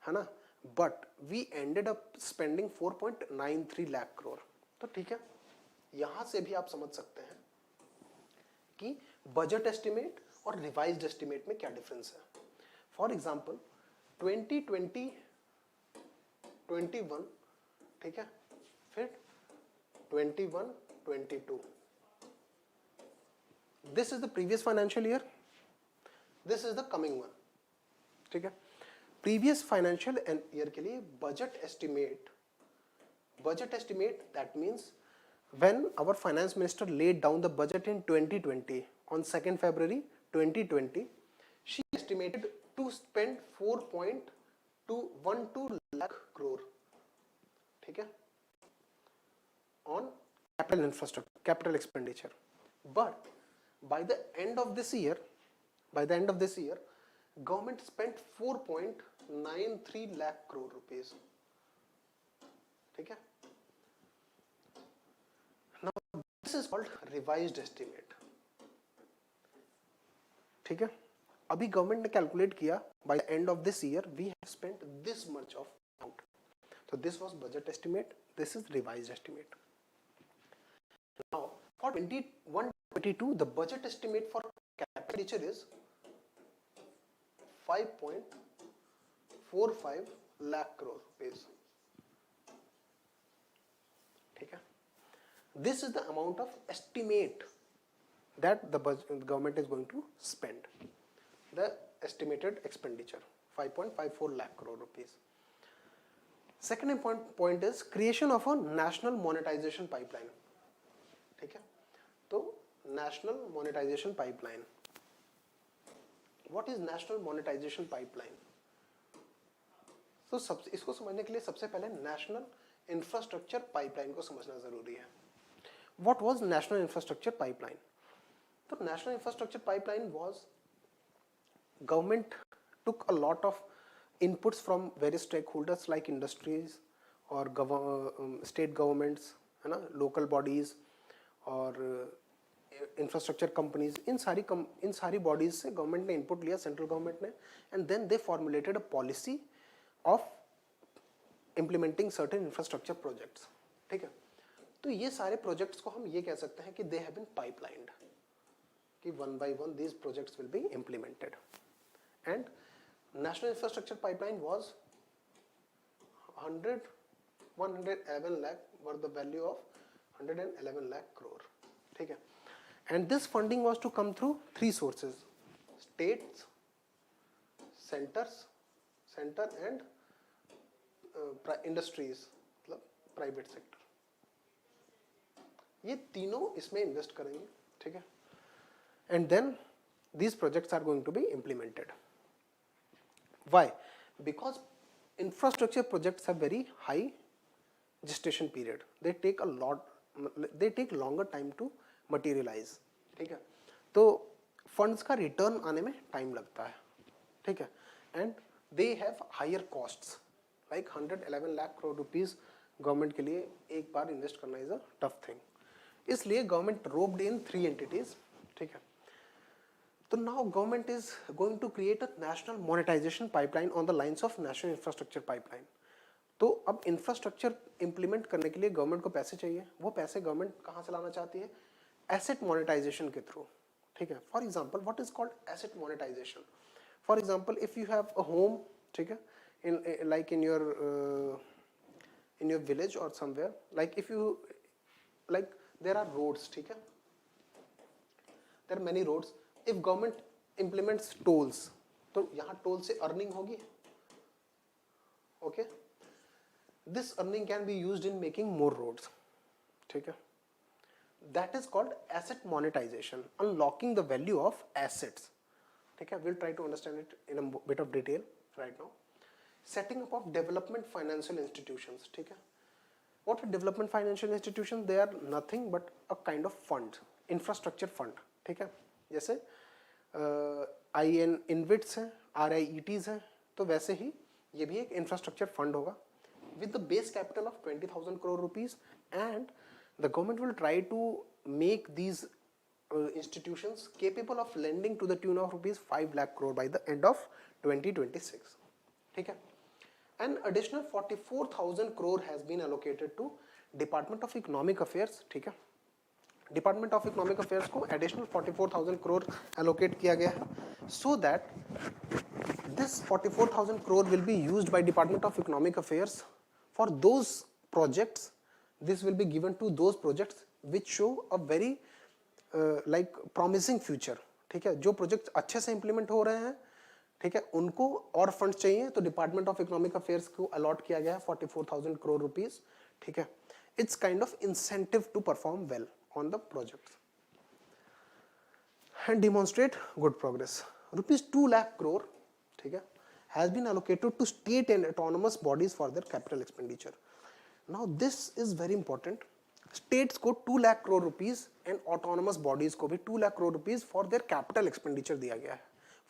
है ना? But we ended up spending 4.93 lakh crore. तो ठीक है, यहां से भी आप समझ सकते हैं कि बजट एस्टिमेट और रिवाइज्ड एस्टिमेट में क्या डिफरेंस है. फॉर एग्जांपल 2020-21, ठीक है, फिर 21-22. This is the previous financial year, this is the coming one. ठीक है, प्रीवियस फाइनेंशियल ईयर के लिए budget estimate, that means when our finance minister laid down the budget in 2020 on 2nd February 2020, she estimated to spend 4.212 lakh crore, ठीक है, on capital infrastructure, capital expenditure. But by the end of this year, government spent 4.93 lakh crore rupees. ठीक है. Now this is called revised estimate. ठीक है, अभी government ने calculate किया by the end of this year we have spent this much of amount. So this was budget estimate, this is revised estimate. Now for 2021-22, the budget estimate for expenditure is 5.45 lakh crore rupees. ठीक है, this is the amount of estimate that the government is going to spend. The estimated expenditure 5.54 lakh crore rupees. Second important point is creation of a national monetization pipeline. ठीक है, तो national monetization pipeline. What is national monetization pipeline? तो इसको समझने के लिए सबसे पहले नेशनल इंफ्रास्ट्रक्चर पाइपलाइन को समझना जरूरी है. What was national infrastructure pipeline? तो national infrastructure pipeline was government took a lot of inputs from various stakeholders like industries or state governments, है ना, local bodies और infrastructure companies. इन सारी bodies से government ने input लिया, central government ने, and then they formulated a policy of implementing certain infrastructure projects. ठीक है, तो ये सारे प्रोजेक्ट्स को हम ये कह सकते हैं कि दे हैव बीन पाइपलाइंड, कि one by one these projects will be implemented. And national infrastructure pipeline was 111 lakh were the value of 111 lakh crore. ठीक है, and this funding was to come through three sources, states, centre and industries, मतलब private sector. ये तीनों इसमें invest करेंगे. ठीक है, and then these projects are going to be implemented. Why? Because infrastructure projects have very high gestation period. They take longer time to materialize. ठीक है, तो फंड्स का रिटर्न आने में टाइम लगता है. ठीक है, and they have higher costs, like 111 lakh crore rupees government के लिए एक बार इन्वेस्ट करना इज अ टफ थिंग. इसलिए गवर्नमेंट रोप्ड इन 3 एंटिटीज. ठीक है, तो now government is going to create a national monetisation pipeline on the lines of national infrastructure pipeline. तो अब इंफ्रास्ट्रक्चर इंप्लीमेंट करने के लिए गवर्नमेंट को पैसे चाहिए. वो पैसे गवर्नमेंट कहाँ से लाना चाहती है? एसेट मोनेटाइजेशन के थ्रू. ठीक है, for example what is called asset monetisation. For example if you have a home, ठीक है, in like in your village और somewhere, like if you like there are roads. ठीक है, there are many roads. If government implements tolls, तो यहाँ toll से earning होगी. Okay, this earning can be used in making more roads. ठीक है, that is called asset monetization, unlocking the value of assets. ठीक है, we'll try to understand it in a bit of detail right now. Setting up of development financial institutions. ठीक है, what are development financial institutions? They are nothing but a kind of fund, infrastructure fund. ठीक है, जैसे INVITs हैं, RIETs हैं, तो वैसे ही ये भी एक इंफ्रास्ट्रक्चर फंड होगा with the base capital of 20,000 crore rupees, and the government will try to make these institutions capable of lending to the tune of rupees 5 lakh crore by the end of 2026. ठीक है, an additional 44,000 crore has been allocated to Department of Economic Affairs. ठीक है, Department of Economic Affairs को additional 44,000 crore allocate किया गया है, so that this 44,000 crore will be used by Department of Economic Affairs for those projects. This will be given to those projects which show a very like promising future. ठीक है, जो project अच्छे से implement हो रहे हैं, ठीक है, उनको और फंड चाहिए, तो डिपार्टमेंट ऑफ इकोनॉमिक अफेयर्स को अलॉट किया गया है 44,000 crore रुपीज. ठीक है, it's kind of incentive to perform well on the project and demonstrate good progress. Rupees 2 lakh crore, ठीक है, has been allocated to state and autonomous bodies for their capital expenditure. Now this is very important. States को 2 lakh crore rupees and autonomous bodies को भी 2 lakh crore rupees for their capital expenditure दिया गया है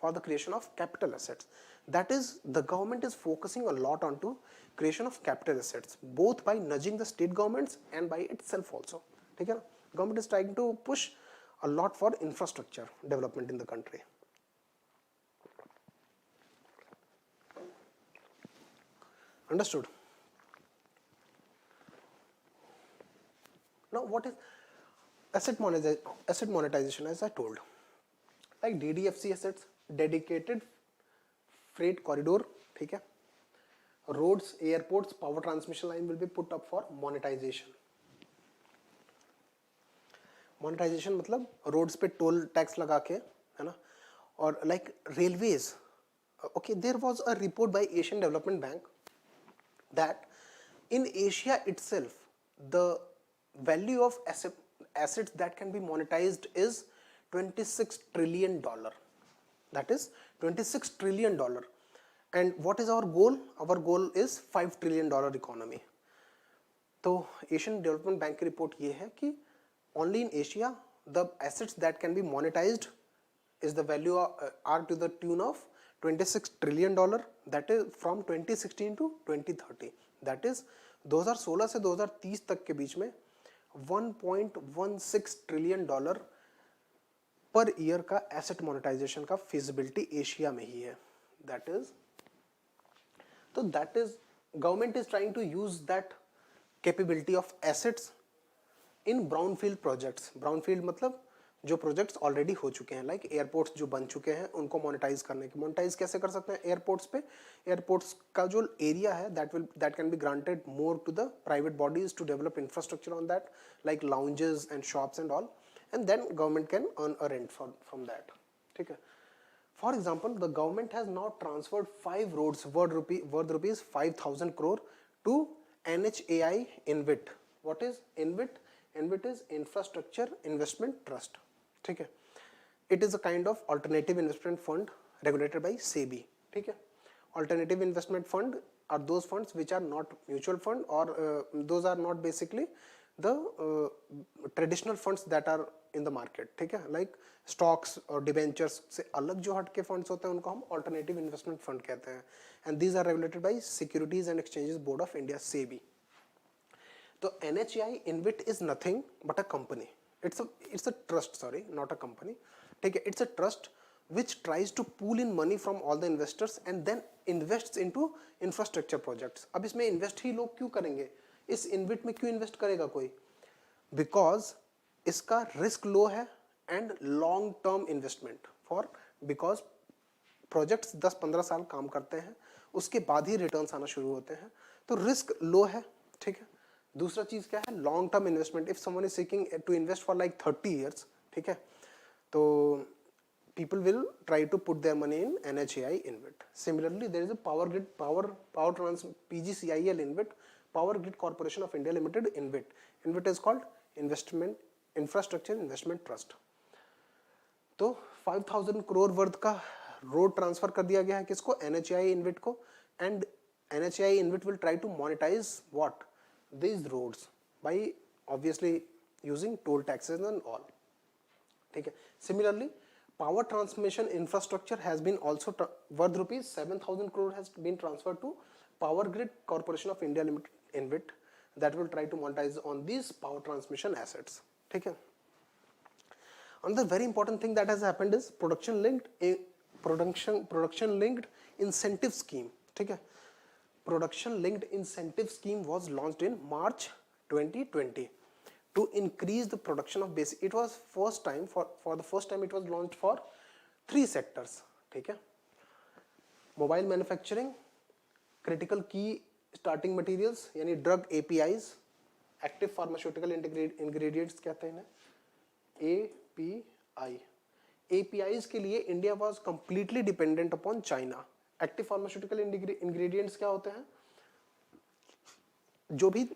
for the creation of capital assets. That is, the government is focusing a lot onto creation of capital assets, both by nudging the state governments and by itself also. ठीक है ना, government is trying to push a lot for infrastructure development in the country. Understood? Now what is asset monetization, as I told, like DDFC assets, dedicated freight corridor, ठीक है, roads, airports, power transmission line will be put up for monetization. Monetization मतलब roads पे toll tax लगा के, है ना, और like railways. Okay, there was a report by Asian Development Bank that in Asia itself the value of assets that can be monetized is $26 trillion. That is $26 trillion. And what is our goal? Our goal is $5 trillion economy. तो Asian Development Bank की report ये है कि only in Asia the assets that can be monetized is the value are to the tune of $26 trillion. That is from 2016 to 2030. That is 2016 से 2030 तक के बीच में $1.16 trillion पर ईयर का एसेट मोनेटाइजेशन का फिजिबिलिटी एशिया में ही है. दैट इज, तो that is government is trying to use that capability of assets in brownfield projects. Brownfield मतलब जो प्रोजेक्ट्स ऑलरेडी हो चुके हैं, लाइक एयरपोर्ट्स जो बन चुके हैं उनको मोनेटाइज करने के. मोनेटाइज कैसे कर सकते हैं? एयरपोर्ट्स पे, एयरपोर्ट्स का जो एरिया है that can be granted more to the private bodies to develop infrastructure on that, like lounges and shops and all, and then government can earn a rent from that. ठीक है. For example, the government has now transferred 5 roads worth rupees 5,000 crore to NHAI InvIT. What is InvIT? InvIT is Infrastructure Investment Trust. ठीक है. It is a kind of alternative investment fund regulated by SEBI. ठीक है. Alternative investment fund are those funds which are not mutual fund or those are not basically the traditional funds that are in the market. ठीक है, like stocks और debentures से अलग जो हट के funds होते हैं उनको हम alternative investment fund कहते हैं, and these are regulated by Securities and Exchanges Board of India, SEBI. तो NHAI InvIT is nothing but a company. It's a trust, sorry, not a company. ठीक है, it's a trust which tries to pool in money from all the investors and then invests into infrastructure projects. अब इसमें invest ही लोग क्यों करेंगे? इस InvIT में क्यों इन्वेस्ट करेगा कोई? बिकॉज इसका रिस्क लो है and long term investment for, because projects 10-15 साल काम करते हैं उसके बाद ही रिटर्न्स आना शुरू होते हैं, तो रिस्क लो है. ठीक है. दूसरा चीज क्या है? Long term investment. If someone is seeking to invest for like 30 years, ठीक है, तो people will try to put their money in NHAI InvIT. Similarly, there is a power grid, PGCIL InvIT, Power Grid Corporation of India Limited InvIT. InvIT is called Infrastructure Investment Trust. तो 5,000 crore worth का road transfer कर दिया गया है किसको? NHAI InvIT को. And NHAI InvIT will try to monetize what? These roads by obviously using toll taxes and all. ठीक है. Similarly, power transmission infrastructure has been also worth rupees 7,000 crore has been transferred to Power Grid Corporation of India Limited InvIT that will try to monetize on these power transmission assets. ठीक है. Another very important thing that has happened is production linked incentive scheme. ठीक है. Production linked incentive scheme was launched in March 2020 to increase the production of basic. It was first time for the first time it was launched for 3 sectors. ठीक है. Mobile manufacturing, critical key starting materials यानी drug APIs, active pharmaceutical ingredients कहते हैं API. APIs के लिए India was completely dependent upon China. Active pharmaceutical ingredients क्या होते हैं? जो भी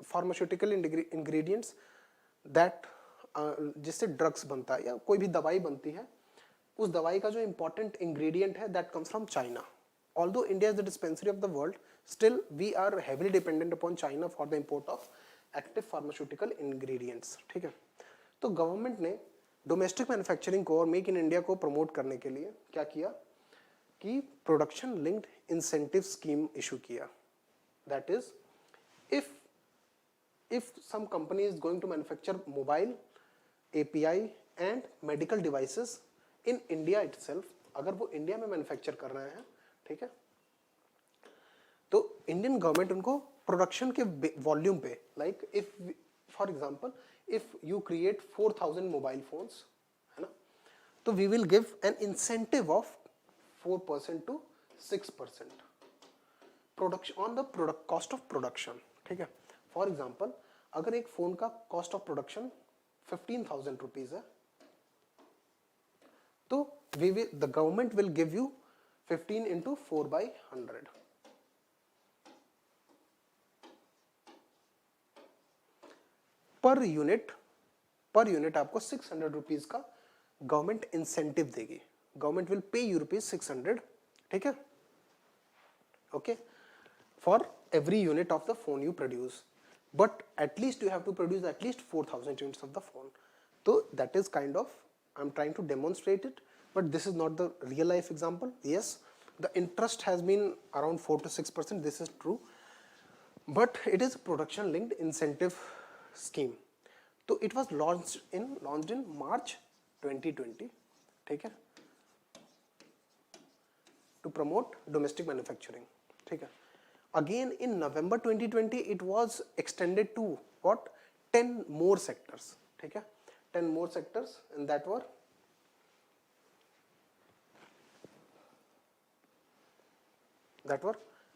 फार्मास्यूटिकल इंग्रेडिएंट्स दैट जिससे ड्रग्स बनता है या कोई भी दवाई बनती है, उस दवाई का जो इंपॉर्टेंट इंग्रेडिएंट है that comes from China. Although India is the dispensary of the world, still we are heavily dependent upon China for the import of active pharmaceutical ingredients. ठीक है. तो गवर्नमेंट ने डोमेस्टिक मैन्युफैक्चरिंग को और make in India को promote करने के लिए क्या किया कि production linked incentive scheme issue किया. That is if some company is going to manufacture mobile, API and medical devices in India itself, अगर वो इंडिया में मैन्युफैक्चर कर रहे हैं, ठीक है, तो इंडियन गवर्नमेंट उनको प्रोडक्शन के वॉल्यूम पे, like if for example if you create 4000 mobile phones, है ना, तो we will give an incentive of 4% to 6% production on the product cost of production, ठीक है। फॉर एग्जाम्पल अगर एक फोन का कॉस्ट ऑफ प्रोडक्शन 15,000 रुपीज है, तो the government will give you 15 into 4/100, per unit आपको 600 रुपीज का गवर्नमेंट इंसेंटिव देगी। Government will pay you rupees 600, ठीक है, okay, for every unit of the phone you produce, but at least you have to produce at least 4000 units of the phone. So that is kind of, I'm trying to demonstrate it, but this is not the real life example. Yes, the interest has been around 4 to 6%, this is true, but it is a production linked incentive scheme. So it was launched in March 2020, ठीक है, to promote domestic manufacturing, ठीक है। Again in November 2020 it was extended to what, 10 more sectors, ठीक है, 10 more sectors, and that were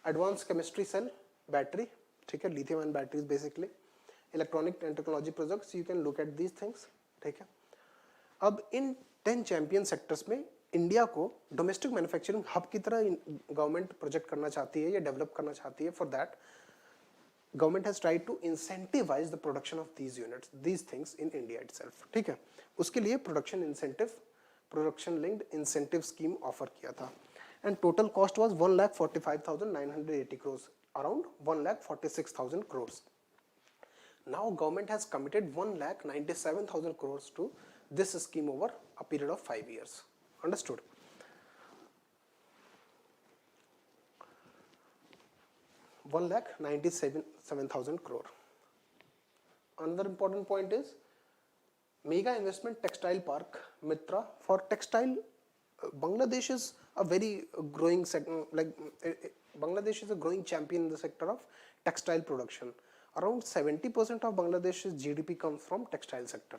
advanced chemistry cell battery, ठीक है, lithium ion batteries basically, electronic and technology projects, you can look at these things, ठीक है। अब इन 10 champion sectors में India को domestic manufacturing hub की तरह गवर्नमेंट प्रोजेक्ट करना चाहती है या डेवलप करना चाहती है। For that government has tried to incentivise the production of these units, these things in India itself, ठीक है। उसके लिए production linked incentive scheme offer किया था, and total cost was 1,45,980 crores, around 1,46,000 crores. Now government has committed 1,97,000 crores to this scheme over a period of 5 years. Understood? $1,97,000 crore. Another important point is mega investment textile park Mitra for textile. Bangladesh is a very growing Bangladesh is a growing champion in the sector of textile production. Around 70% of Bangladesh's GDP comes from textile sector.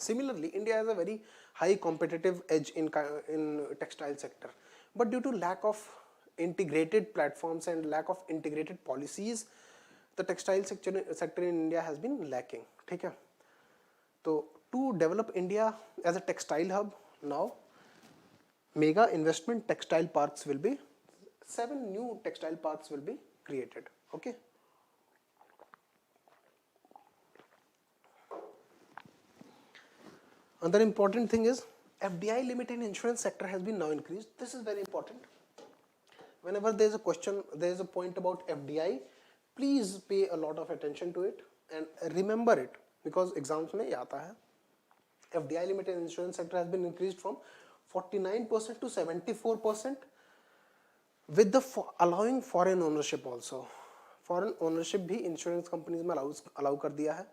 Similarly, India has a very high competitive edge in textile sector, but due to lack of integrated platforms and lack of integrated policies, the textile sector in India has been lacking. ठीक है? तो to develop India as a textile hub, now mega investment textile parks will be 7 new textile parks will be created. Okay. Another important thing is FDI limit in insurance sector has been now increased. This is very important. Whenever there is a question, there is a point about FDI, please pay a lot of attention to it and remember it, because exams में ये आता है. FDI limit in insurance sector has been increased from 49% to 74%, with the allowing foreign ownership also. Foreign ownership भी insurance companies में allow कर दिया है.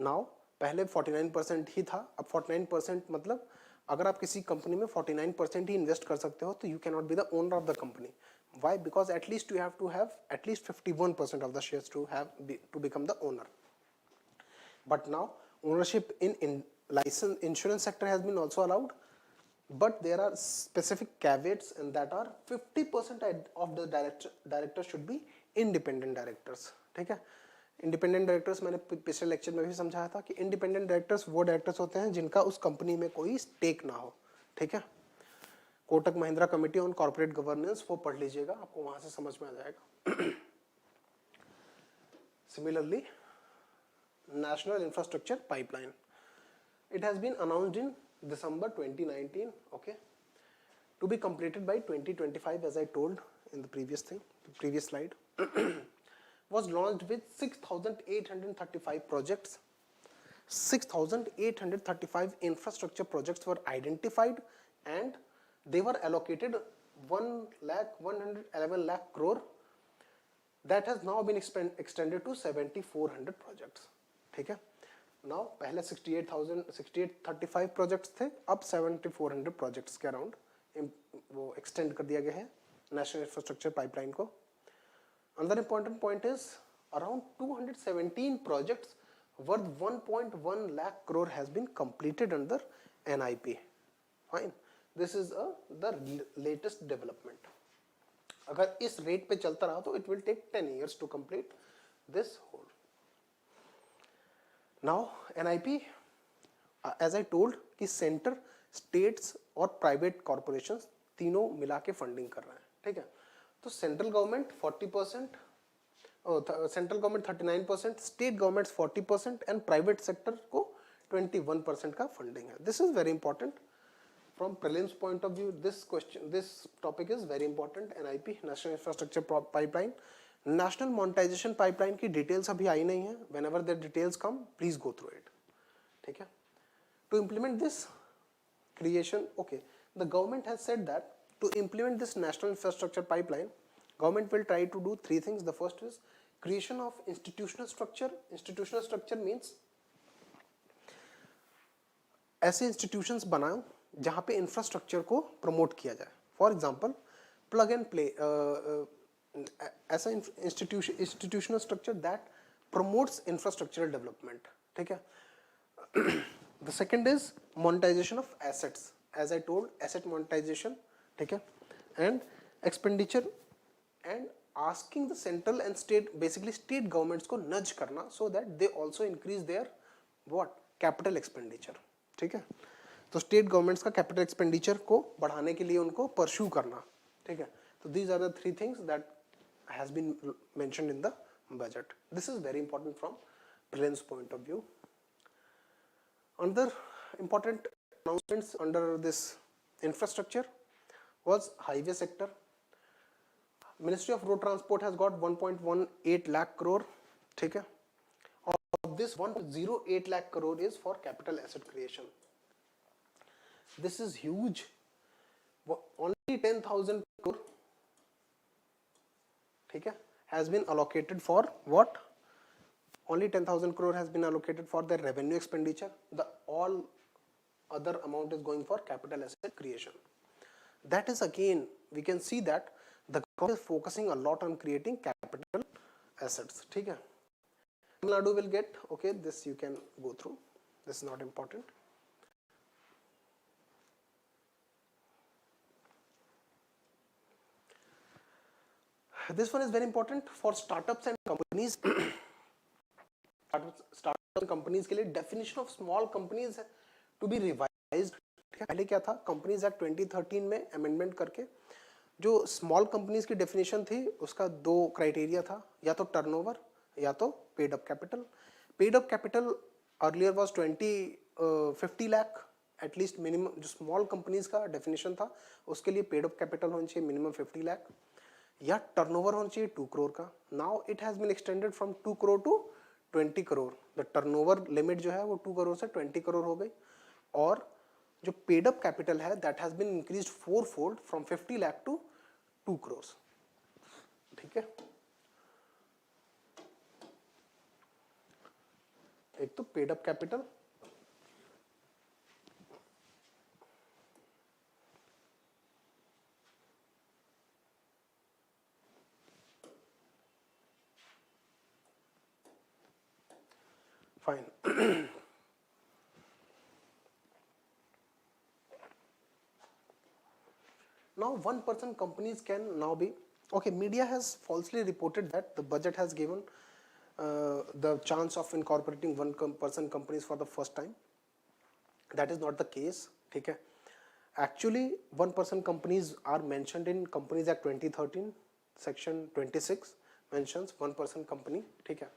Now पहले 49% ही था, अब 49% मतलब अगर आप किसी कंपनी में 49% ही इन्वेस्ट कर सकते हो तो you cannot be the owner of the company. Why? Because at least you have to have at least 51% of the shares to become the owner. But now ownership in license insurance sector has been also allowed, but there are specific caveats, and that are 50% of the directors should be independent directors. ठीक है? Independent directors मैंने पिछले lecture में भी समझाया था कि independent directors वो डायरेक्टर्स होते हैं जिनका उस कंपनी में कोई स्टेक ना हो. ठीक है? Kotak Mahindra committee on corporate governance वो पढ़ लीजिएगा, आपको वहां से समझ में आ जाएगा. Similarly national infrastructure pipeline, it has been announced in December 2019, okay, to be completed by 2025, as I told in the previous slide. Was launched with 6,835 projects. 6,835 infrastructure projects were identified, and they were allocated 111 lakh crore. That has now been extended to 7,400 projects. ठीक है? Now पहले 6,835 projects थे, अब 7,400 projects के around वो extend कर दिया गया है नेशनल इंफ्रास्ट्रक्चर पाइपलाइन को. Another important point is around 217 projects worth 1.1 lakh crore has been completed under NIP. Fine. This is the latest development. अगर इस रेट पे चलता रहा तो it will take 10 years to complete this whole. Now NIP, as I told कि centre, states और private corporations तीनों मिला के फंडिंग कर रहे हैं, ठीक है. तो central government 40%, central government 39%, state governments 40% and private sector को 21% का फंडिंग है. This is very important from prelims point of view. This topic is very important. NIP, national infrastructure pipeline. National monetisation pipeline की details अभी आई नहीं है. Whenever the details come please go through it, ठीक है. To implement this creation, okay, the government has said that to implement this national infrastructure pipeline, government will try to do three things. The first is creation of institutional structure. Institutional structure means ऐसे institutions बनाओ जहाँ पे infrastructure को promote किया जाए. For example, plug and play, ऐसा institutional structure that promotes infrastructural development, ठीक है. The second is monetization of assets. As I told, asset monetization, ठीक है, and expenditure, and asking the central and state, basically state governments को nudge करना so that they also increase their what capital expenditure, ठीक है. तो state governments का capital expenditure को बढ़ाने के लिए उनको pursue करना, ठीक है. तो these are the three things that has been mentioned in the budget. This is very important from prelims point of view. Another important announcements under this infrastructure was highway sector. Ministry of Road Transport has got 1.18 lakh crore, ठीक है. Of this 1.08 lakh crore is for capital asset creation. This is huge. Only 10,000 crore, ठीक है, has been allocated for what? Only 10,000 crore has been allocated for the revenue expenditure. The all other amount is going for capital asset creation. That is again, we can see that the government is focusing a lot on creating capital assets. ठीक है. Tamil Nadu will get, okay, this you can go through. This is not important. This one is very important for startups and companies. Startup companies के लिए definition of small companies to be revised. पहले क्या था, companies act 2013 में amendment करके जो small companies की definition थी उसका दो क्राइटेरिया था, या तो टर्नओवर या तो paid up capital. Paid up capital earlier was 50 lakh at least minimum. जो स्मॉल कंपनीज का डेफिनेशन था उसके लिए पेड अप कैपिटल होना चाहिए मिनिमम 50 लाख, या टर्नओवर होना चाहिए 2 करोड़ का. Now it has been extended from 2 crore to 20 crore. The turnover limit जो है वो 2 करोड़ से 20 करोड़ हो गई, और जो पेड अप कैपिटल है that has been increased 4 fold from 50 lakh to 2 crore. ठीक है. एक तो paid up capital, fine. Now 1% companies can now be, okay, media has falsely reported that the budget has given the chance of incorporating 1% companies for the first time. That is not the case. ठीक है. Actually 1% companies are mentioned in Companies Act 2013 section 26 mentions 1% company. ठीक है.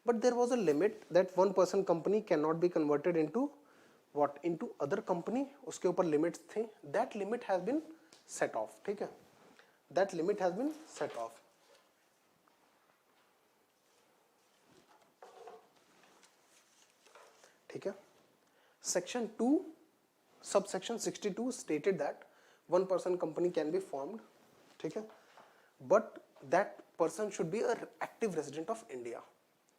But there was a limit that 1% company cannot be converted into what, into other company. उसके ऊपर limits थे. That limit has been set off. ठीक है. That limit has been set off. ठीक है. Section 2 subsection 62 stated that 1% company can be formed. ठीक है. But that person should be a active resident of India.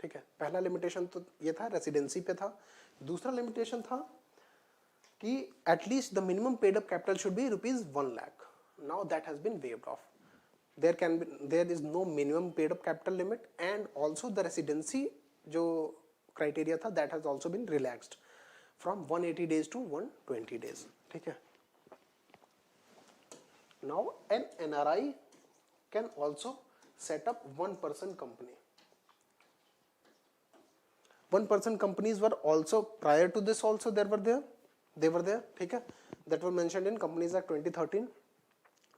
ठीक है. पहला लिमिटेशन तो ये था, रेसिडेंसी पे था. दूसरा लिमिटेशन था कि at least the minimum paid up capital should be ₹1 lakh. Now that has been waived off. There is no minimum paid up capital limit, and also the residency जो criteria था, that has also been relaxed from 180 days to 120 days. ठीक है. Now an NRI can also set up one-person company. One-person companies were also prior to this also they were there. ठीक है. That were mentioned in Companies Act 2013.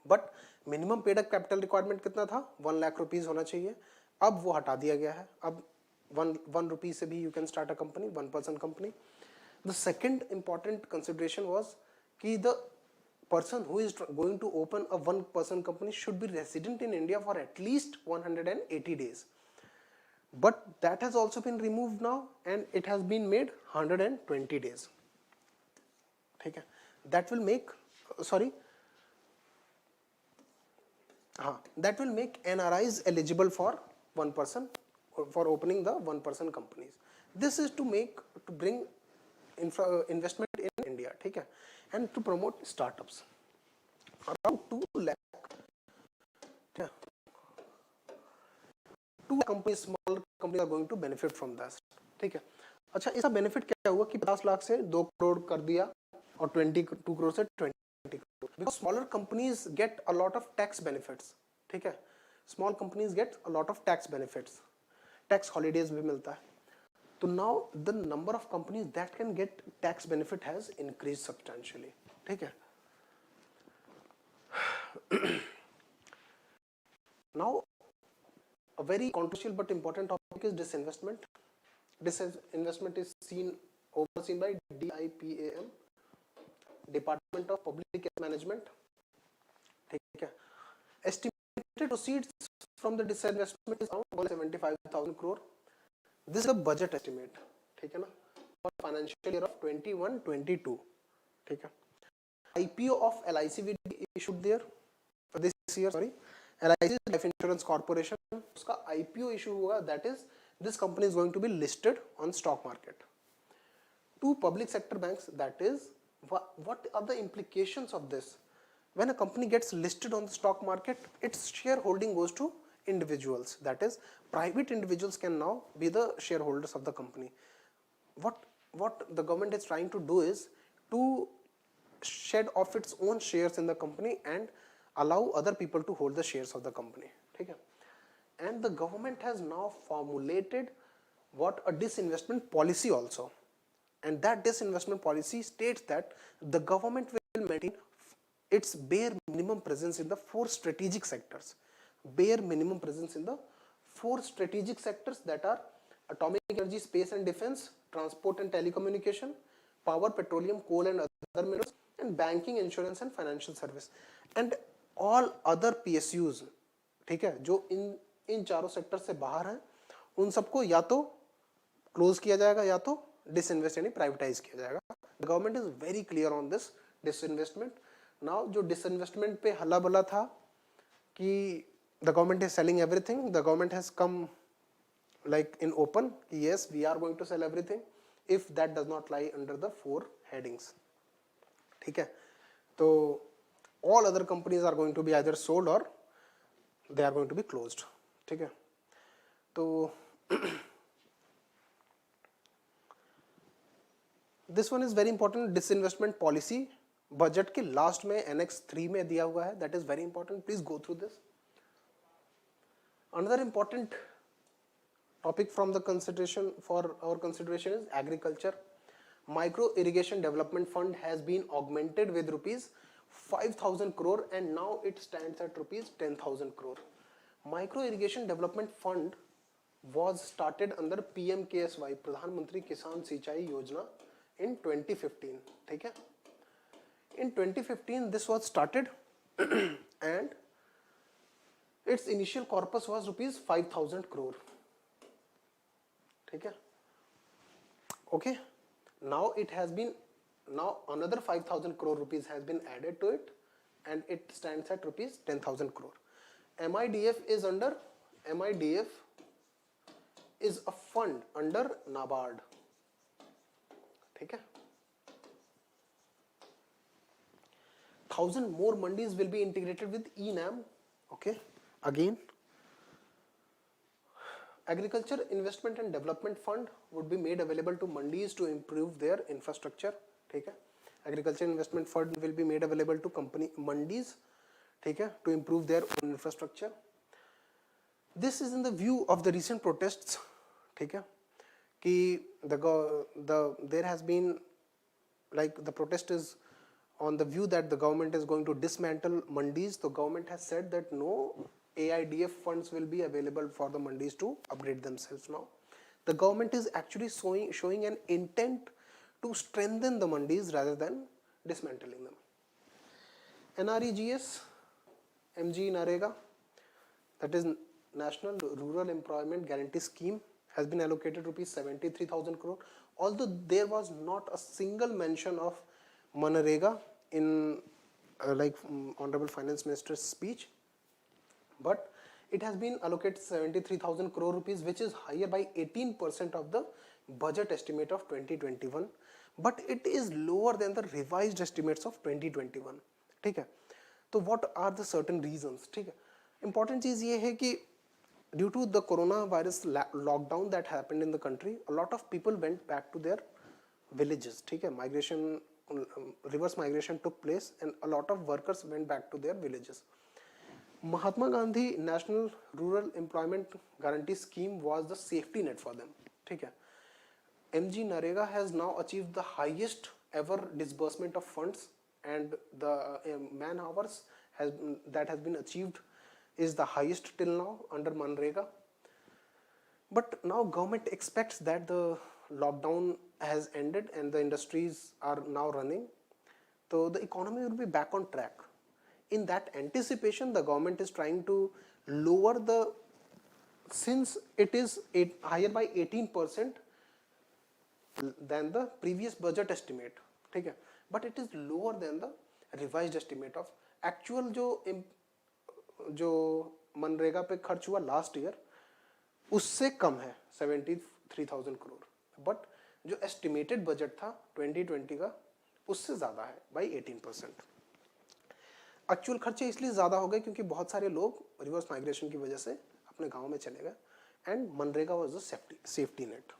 But minimum paid up capital requirement कितना था? 1 lakh rupees होना चाहिए. अब वो हटा दिया गया है. अब 1 rupee से भी you can start a company, one-person company. The second important consideration was कि the person who is going to open a one-person company should be resident in India for at least 180 days. But that has also been removed now and it has been made 120 days. ठीक है. That will make that will make NRIs eligible for one person, for opening the one-person companies. This is to bring investment in India. ठीक है. And to promote startups. Around 2 lakh. 2 companies, small companies are going to benefit from this. ठीक है. अच्छा, इसका benefit क्या हुआ कि 50 लाख से 2 करोड़ कर दिया और 22 करोड़ से 20 crore. Because smaller companies get a lot of tax benefits. ठीक है. Small companies get a lot of tax benefits. Tax holidays भी मिलता है. So now the number of companies that can get tax benefit has increased substantially. ठीक है. Now a very controversial but important topic is disinvestment. Disinvestment is overseen by DIPAM, Department of Public Management. ठीक है. Estimated proceeds from the disinvestment is around 175,000 crore. This is a budget estimate. ठीक है ना, for financial year of 21-22. ठीक है. IPO of LIC will be issued there for this year. LIC Life Insurance Corporation, उसका IPO issue हुआ. That is, this company is going to be listed on stock market. 2 public sector banks. That is, what are the implications of this? When a company gets listed on the stock market, its shareholding goes to individuals. That is, private individuals can now be the shareholders of the company. What the government is trying to do is to shed off its own shares in the company and allow other people to hold the shares of the company. ठीक है. And the government has now formulated what a disinvestment policy also. And that disinvestment policy states that the government will maintain its bare minimum presence in the 4 strategic sectors. Bare minimum presence in the 4 strategic sectors, that are atomic energy, space and defense, transport and telecommunication, power, petroleum, coal and other minerals, and banking, insurance and financial service. And all other PSUs, ठीक है, जो इन चारों sector से बाहर हैं, उन सबको या तो क्लोज किया जाएगा या तो डिसइन्वेस्ट यानी प्राइवेटाइज किया जाएगा. The government is very clear on this disinvestment. Now जो डिसइन्वेस्टमेंट पे हल्ला बल्ला था कि the government is selling everything, the government has come like in open, yes, we are going to sell everything if that does not lie under the 4 headings. ठीक है. तो all other companies are going to be either sold or they are going to be closed. ठीक है. तो this one is very important. Disinvestment policy budget के last में annex 3 में दिया हुआ है. That is very important. Please go through this. Another important topic from the consideration for our consideration is agriculture. Micro Irrigation Development Fund has been augmented with rupees 5,000 crore and now it stands at rupees 10,000 crore. Micro Irrigation Development Fund was started under PMKSY, Pradhan Mantri Kisan Sinchai Yojana, in 2015. ठीक है. In 2015 this was started and its initial corpus was rupees 5,000 crore. ठीक है. Okay. Now it has been, now another 5,000 crore rupees has been added to it and it stands at rupees 10,000 crore. MIDF is a fund under NABARD. ठीक है. 1,000 more mandis will be integrated with ENAM. Okay. Again, Agriculture Investment and Development Fund would be made available to mandis to improve their infrastructure. ठीक है, Agriculture Investment Fund will be made available to company mandis, ठीक है, to improve their own infrastructure. This is in the view of the recent protests, ठीक है, कि there has been, like, the protest is on the view that the government is going to dismantle mandis. The government has said that no AIDF funds will be available for the mandis to upgrade themselves now. The government is actually showing an intent to strengthen the mandis rather than dismantling them. NREGS, MG Narega, that is National Rural Employment Guarantee Scheme, has been allocated rupees 73,000 crore. Although there was not a single mention of Manrega in Honorable Finance Minister's speech, but it has been allocated 73,000 crore rupees, which is higher by 18% of the budget estimate of 2021, but it is lower than the revised estimates of 2021. ठीक है, तो what are the certain reasons? ठीक है, important चीज ये है कि due to the coronavirus lockdown that happened in the country, a lot of people went back to their villages. ठीक है, migration, reverse migration took place and a lot of workers went back to their villages. Mahatma Gandhi National Rural Employment Guarantee Scheme was the safety net for them. ठीक है, MG Narega has now achieved the highest ever disbursement of funds, and the man hours that has been achieved is the highest till now under Manrega. But now government expects that the lockdown has ended and the industries are now running, so the economy will be back on track. In that anticipation, the government is trying to lower the, since it is higher by 18% than the previous budget estimate, ठीक है, but it is lower than the revised estimate of actual जो मनरेगा पे खर्च हुआ last year उससे कम है 73,000 crore, but जो estimated budget था 2020 का उससे ज़्यादा है बाई 18%. एक्चुअल खर्चे इसलिए ज़्यादा हो गए क्योंकि बहुत सारे लोग रिवर्स माइग्रेशन की वजह से अपने गाँव में चले गए and MNREGA was the safety net.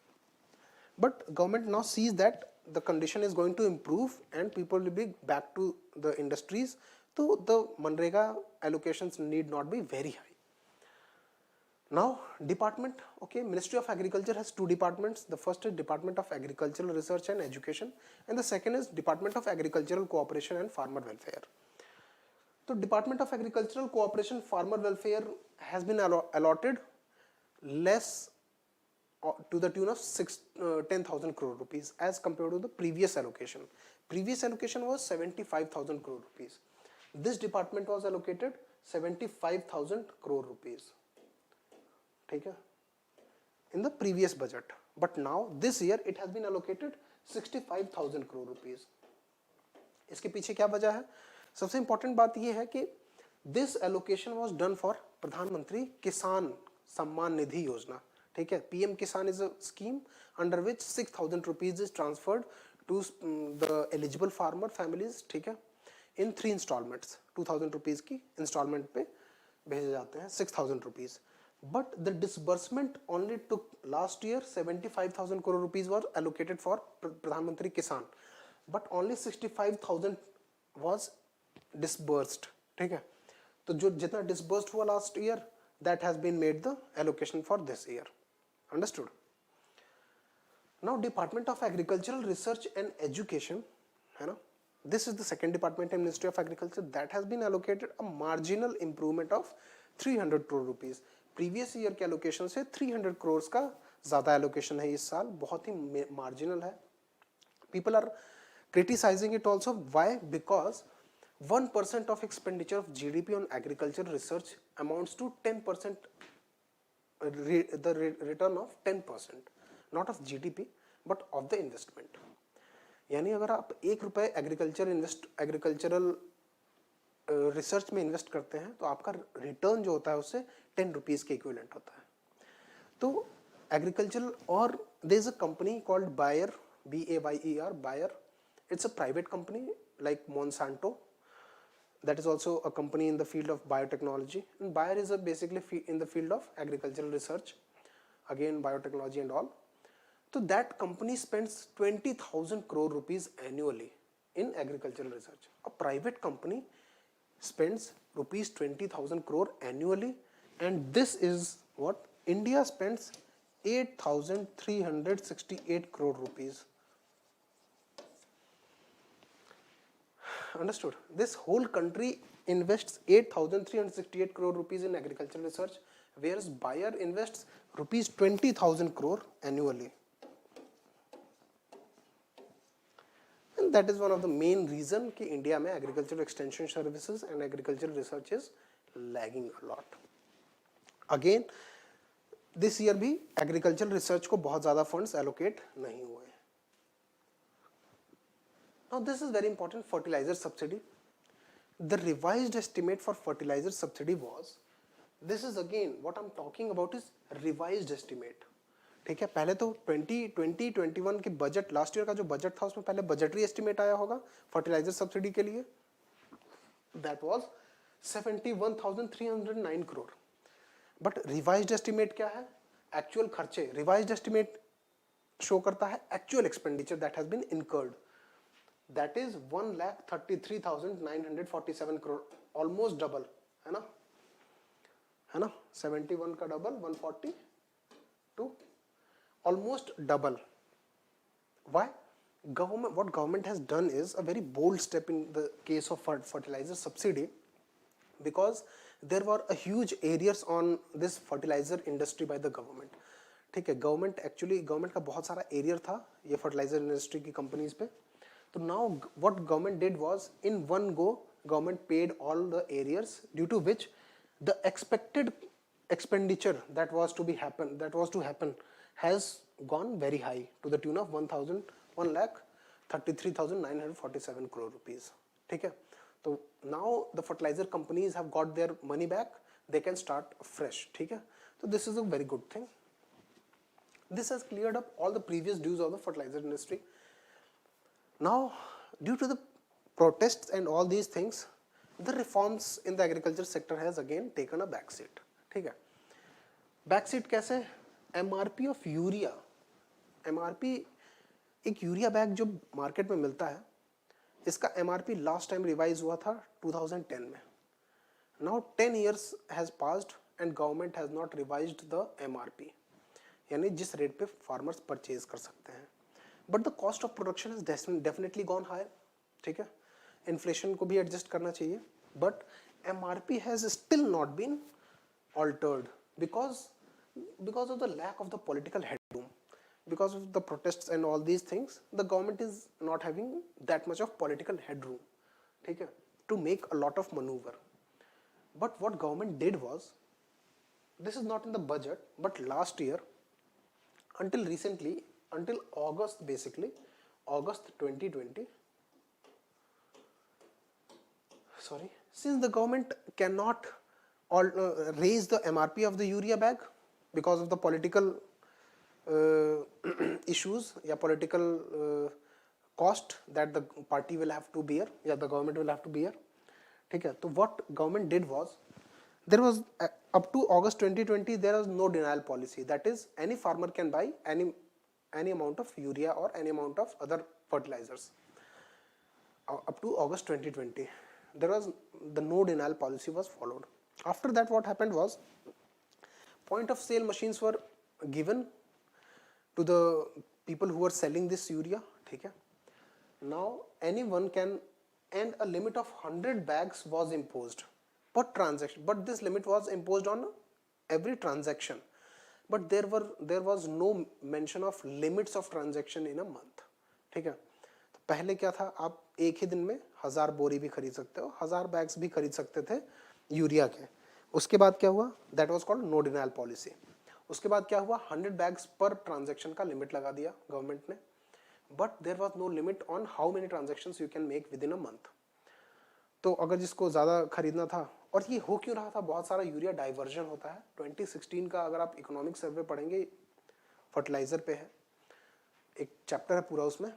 But government now sees that the condition is going to improve and people will be back to the industries, so the Manrega allocations need not be very high. Now department, okay, Ministry of Agriculture has two departments. The first is Department of Agricultural Research and Education and the second is Department of Agricultural Cooperation and Farmer Welfare. So Department of Agricultural Cooperation Farmer Welfare has been allotted less to the tune of 10,000 crore rupees as compared to the previous allocation. Previous allocation was 75,000 crore rupees. This department was allocated 75,000 crore rupees. ठीक है, in the previous budget, but now this year it has been allocated 65,000 crore rupees. इसके पीछे क्या वजह है? सबसे important बात ये है कि this allocation was done for प्रधानमंत्री किसान सम्मान निधि योजना. ठीक है, PM Kisan is a scheme under which 6,000 rupees is transferred to the eligible farmer families. ठीक है, in 3 installments, 2,000 rupees की installment पे भेजे जाते हैं 6,000 rupees. But the disbursement only took last year 75,000 crore rupees were allocated for Pradhan Mantri Kisan, but only 65,000 was disbursed. ठीक है, तो जो जितना disbursed हुआ last year that has been made the allocation for this year. Understood? Now Department of Agricultural Research and Education, है ना, this is the second department in Ministry of Agriculture that has been allocated a marginal improvement of 300 crore rupees. Previous year के allocation से 300 crores का ज़्यादा allocation है इस साल, बहुत ही marginal है. People are criticizing it also. Why? Because 1% of expenditure of GDP on agricultural research amounts to 10%, the return of 10%, not of GDP but of the investment. यानी अगर आप 1 रुपये एग्रीकल्चरल रिसर्च में इन्वेस्ट करते हैं तो आपका रिटर्न जो होता है उससे 10 रुपीज़ के इक्विवेलेंट होता है. तो एग्रीकल्चरल, और there is a company called Bayer, BAYER, Bayer. It's a private company like Monsanto. That is also a company in the field of biotechnology. And Bayer is basically in the field of agricultural research. again biotechnology and all. So that company spends 20,000 crore rupees annually in agricultural research. A private company spends rupees 20,000 crore annually, and this is what India spends 8,368 crore rupees. Understood? This whole country invests 8,368 crore rupees in agricultural research, whereas Bayer invests rupees 20,000 crore annually. And that is one of the main reason कि India में agricultural extension services and agricultural research is lagging a lot. Again, this year भी agricultural research को बहुत ज़्यादा funds allocate नहीं हुए. Now this is very important, fertilizer subsidy. The revised estimate for fertilizer subsidy was, this is again what I'm talking about is revised estimate. ठीक है, पहले तो 2021 के बजट, लास्ट ईयर का जो बजट था उसमें पहले बजटरी एस्टिमेट आया होगा फर्टिलाइजर सब्सिडी के लिए, that was 71,309 crore. But revised estimate क्या है? एक्चुअल खर्चे. रिवाइज्ड एस्टिमेट शो करता है actual expenditure that has been incurred, that is 1,33,947 crore, almost double है ना, 71 का double 142, almost double. Why? What government has done is a very bold step in the case of fertilizer subsidy, because there were a huge arrears on this fertilizer industry by the government. ठीक है, government का बहुत सारा arrear था ये fertiliser industry की companies पे. तो now what government did was, in one go government paid all the arrears, due to which the expected expenditure that was to happen has gone very high to the tune of 1,33,947 crore rupees. ठीक है, तो now the fertilizer companies have got their money back, they can start fresh. ठीक है, so this is a very good thing. This has cleared up all the previous dues of the fertilizer industry. Now due to the protests and all these things, the reforms in the agriculture sector has again taken a back seat. ठीक है, back seat कैसे? MRP of urea. MRP एक urea bag जो market में मिलता है, इसका MRP last time revise हुआ था 2010 में. Now 10 years has passed and government has not revised the MRP, यानी जिस रेट पे फार्मर्स परचेज कर सकते हैं. But the cost of production is definitely gone higher. ठीक है, इन्फ्लेशन को भी एडजस्ट करना चाहिए, but MRP has still not been altered because of the lack of the political headroom, because of the protests and all these things. The government is not having that much of political headroom, ठीक है, to make a lot of maneuver. But what government did was, this is not in the budget, but last year until recently, until August, basically August 2020, since the government cannot raise the MRP of the urea bag because of the political issues या political cost that the party will have to bear या the government will have to bear. ठीक है, तो what government did was, there was up to August 2020 there was no denial policy, that is any farmer can buy any amount of urea or any amount of other fertilizers. Up to August 2020 there was the no denial policy was followed. After that what happened was, point of sale machines were given to the people who were selling this urea. ठीक है, now anyone can, and a limit of 100 bags was imposed per transaction, but this limit was imposed on every transaction, but there was no mention of limits of transaction in a month. ठीक है, तो पहले क्या था, आप एक ही दिन में 1000 बोरी भी खरीद सकते हो, 1000 बैग्स भी खरीद सकते थे यूरिया के. उसके बाद क्या हुआ, that was called no denial policy. उसके बाद क्या हुआ, 100 बैग्स पर ट्रांजैक्शन का लिमिट लगा दिया गवर्नमेंट ने, but there was no limit on how many transactions you can make within a month. तो अगर जिसको ज़्यादा खरीदना था, और ये हो क्यों रहा था, बहुत सारा यूरिया डाइवर्जन होता है. 2016 का अगर आप इकोनॉमिक सर्वे पढ़ेंगे, फर्टिलाइजर पे है, एक चैप्टर है पूरा उसमें,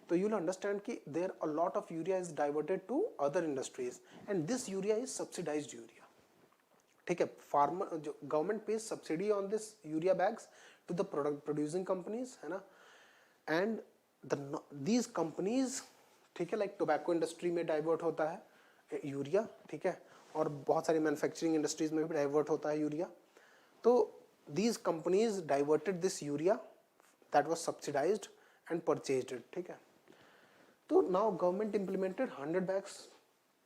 तो यू विल अंडरस्टैंड कि there a lot of urea is diverted to other industries and this urea is subsidised urea. ठीक है, फार्मर जो government pays subsidy on this urea bags to the product producing companies, है ना, and these companies, ठीक है, like tobacco industry में divert होता है यूरिया, ठीक है, और बहुत सारी मैन्युफैक्चरिंग इंडस्ट्रीज में भी डाइवर्ट होता है यूरिया. तो these companies diverted this urea that was subsidized and purchased it, ठीक है. तो now government implemented 100 bags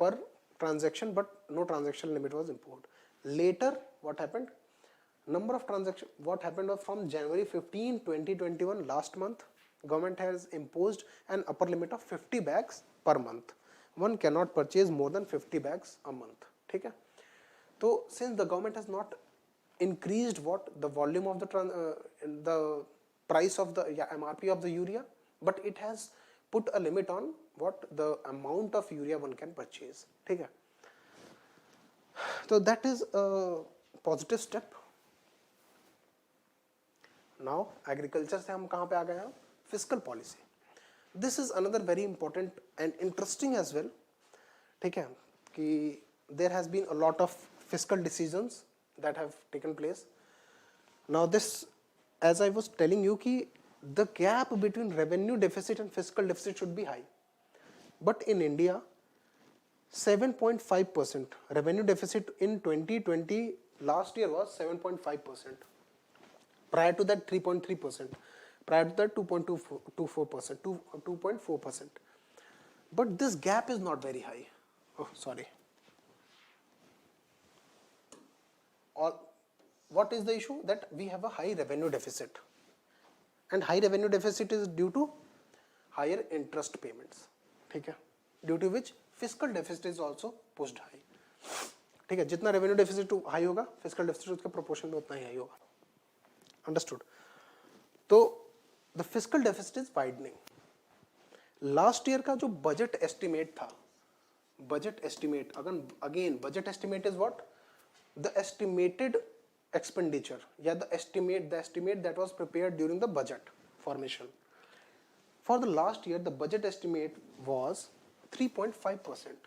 per transaction, but no transaction limit was imposed. Later what happened, number of transaction, what happened was from January 15 2021, last month, government has imposed an upper limit of 50 bags per month. One cannot purchase more than 50 bags a month, ठीक है. तो since the government has not increased what the volume of the price of the MRP of the urea, but it has put a limit on what the amount of urea one can purchase, ठीक है. So that is a positive step. Now agriculture से हम कहाँ पे आ गए हैं, fiscal policy. This is another very important and interesting as well, ठीक है, कि there has been a lot of fiscal decisions that have taken place. Now this, as I was telling you, ki the gap between revenue deficit and fiscal deficit should be high, but in India 7.5% revenue deficit in 2020 last year was 7.5%. Prior to that 3.3%, prior to that 2.24%, 2.4%. But this gap is not very high. Oh, sorry. What is the issue? That we have a high revenue deficit, and high revenue deficit is due to higher interest payments, ठीक है, due to which fiscal deficit is also pushed high, ठीक है. जितना revenue deficit high होगा, fiscal deficit उसके proportion में उतना ही high होगा. Understood? तो the fiscal deficit is widening. Last year का जो budget estimate था, budget estimate, again budget estimate is what? The estimated expenditure, yeah, the estimate that was prepared during the budget formation. For the last year, the budget estimate was 3.5%,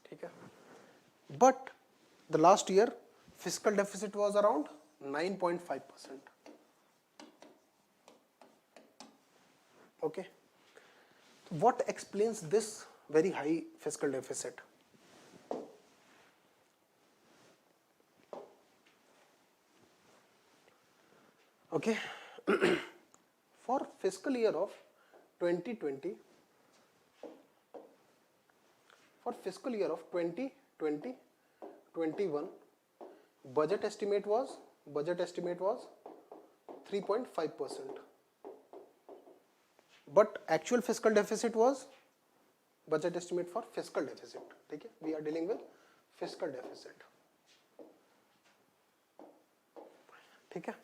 ठीक है. But the last year fiscal deficit was around 9.5%. Okay, what explains this very high fiscal deficit? Okay, for fiscal year of 2020, for fiscal year of 2020-21, budget estimate was 3.5%, but actual fiscal deficit was, budget estimate for fiscal deficit, ठीक है, we are dealing with fiscal deficit, ठीक है.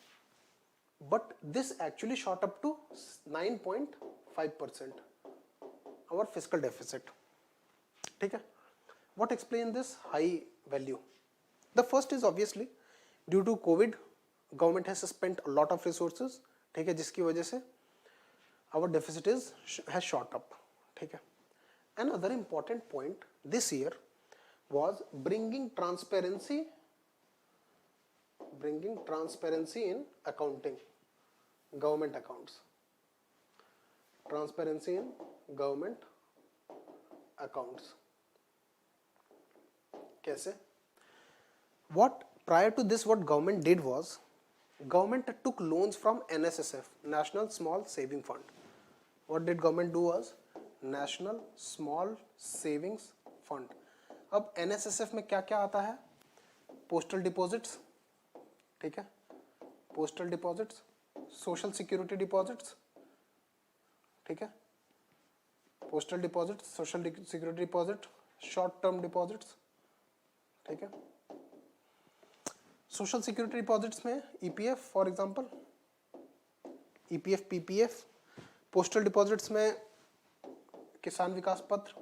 But this actually shot up to 9.5%, our fiscal deficit, ठीक है. What explains this high value? The first is obviously due to COVID, government has spent a lot of resources, ठीक है, जिसकी वजह से our deficit has shot up, ठीक है. Another important point this year was bringing transparency in accounting, government accounts. Transparency in government accounts. कैसे? What prior to this, what government did was, government took loans from NSSF, National Small Saving Fund. What did government do was, National Small Savings Fund. अब NSSF में क्या क्या आता है? Postal deposits, ठीक है, postal deposits, social security deposits, ठीक है, postal deposits, social security deposit, short term deposits, ठीक है. social security deposits में EPF for example, EPF, PPF, postal deposits में किसान विकास पत्र,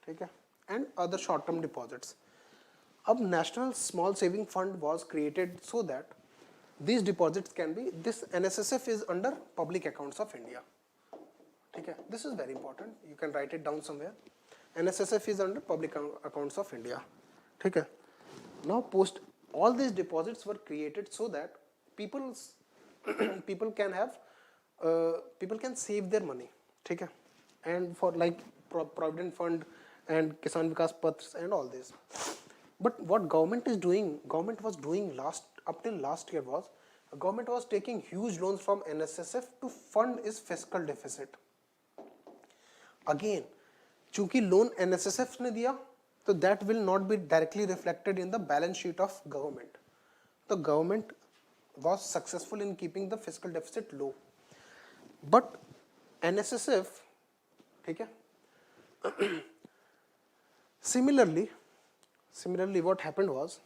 ठीक है, and other short term deposits. अब National Small Saving Fund was created so that these deposits can be, this NSSF is under Public Accounts of India, ठीक है. This is very important, you can write it down somewhere. NSSF is under Public Accounts of India. ठीक है. Now post all these deposits were created so that people can have people can save their money. ठीक है. And for like Provident Fund and Kisan Vikas Pats and all this. But what government was doing up till last year was, government was taking huge loans from NSSF to fund its fiscal deficit. Again, चूंकि loan NSSF ने दिया, so that will not be directly reflected in the balance sheet of government. The government was successful in keeping the fiscal deficit low. But NSSF, ठीक है, similarly what happened was,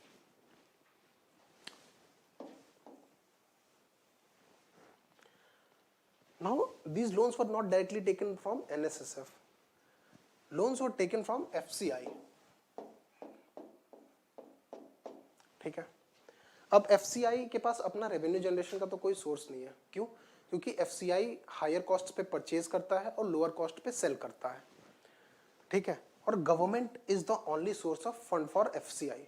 now these loans were not directly taken from NSSF. Loans were taken from FCI. ठीक है. अब FCI के पास अपना revenue generation का तो कोई सोर्स नहीं है. क्यों? क्योंकि FCI हायर कॉस्ट पे परचेज करता है और लोअर कॉस्ट पे सेल करता है. ठीक है. और government is the only source of fund for FCI.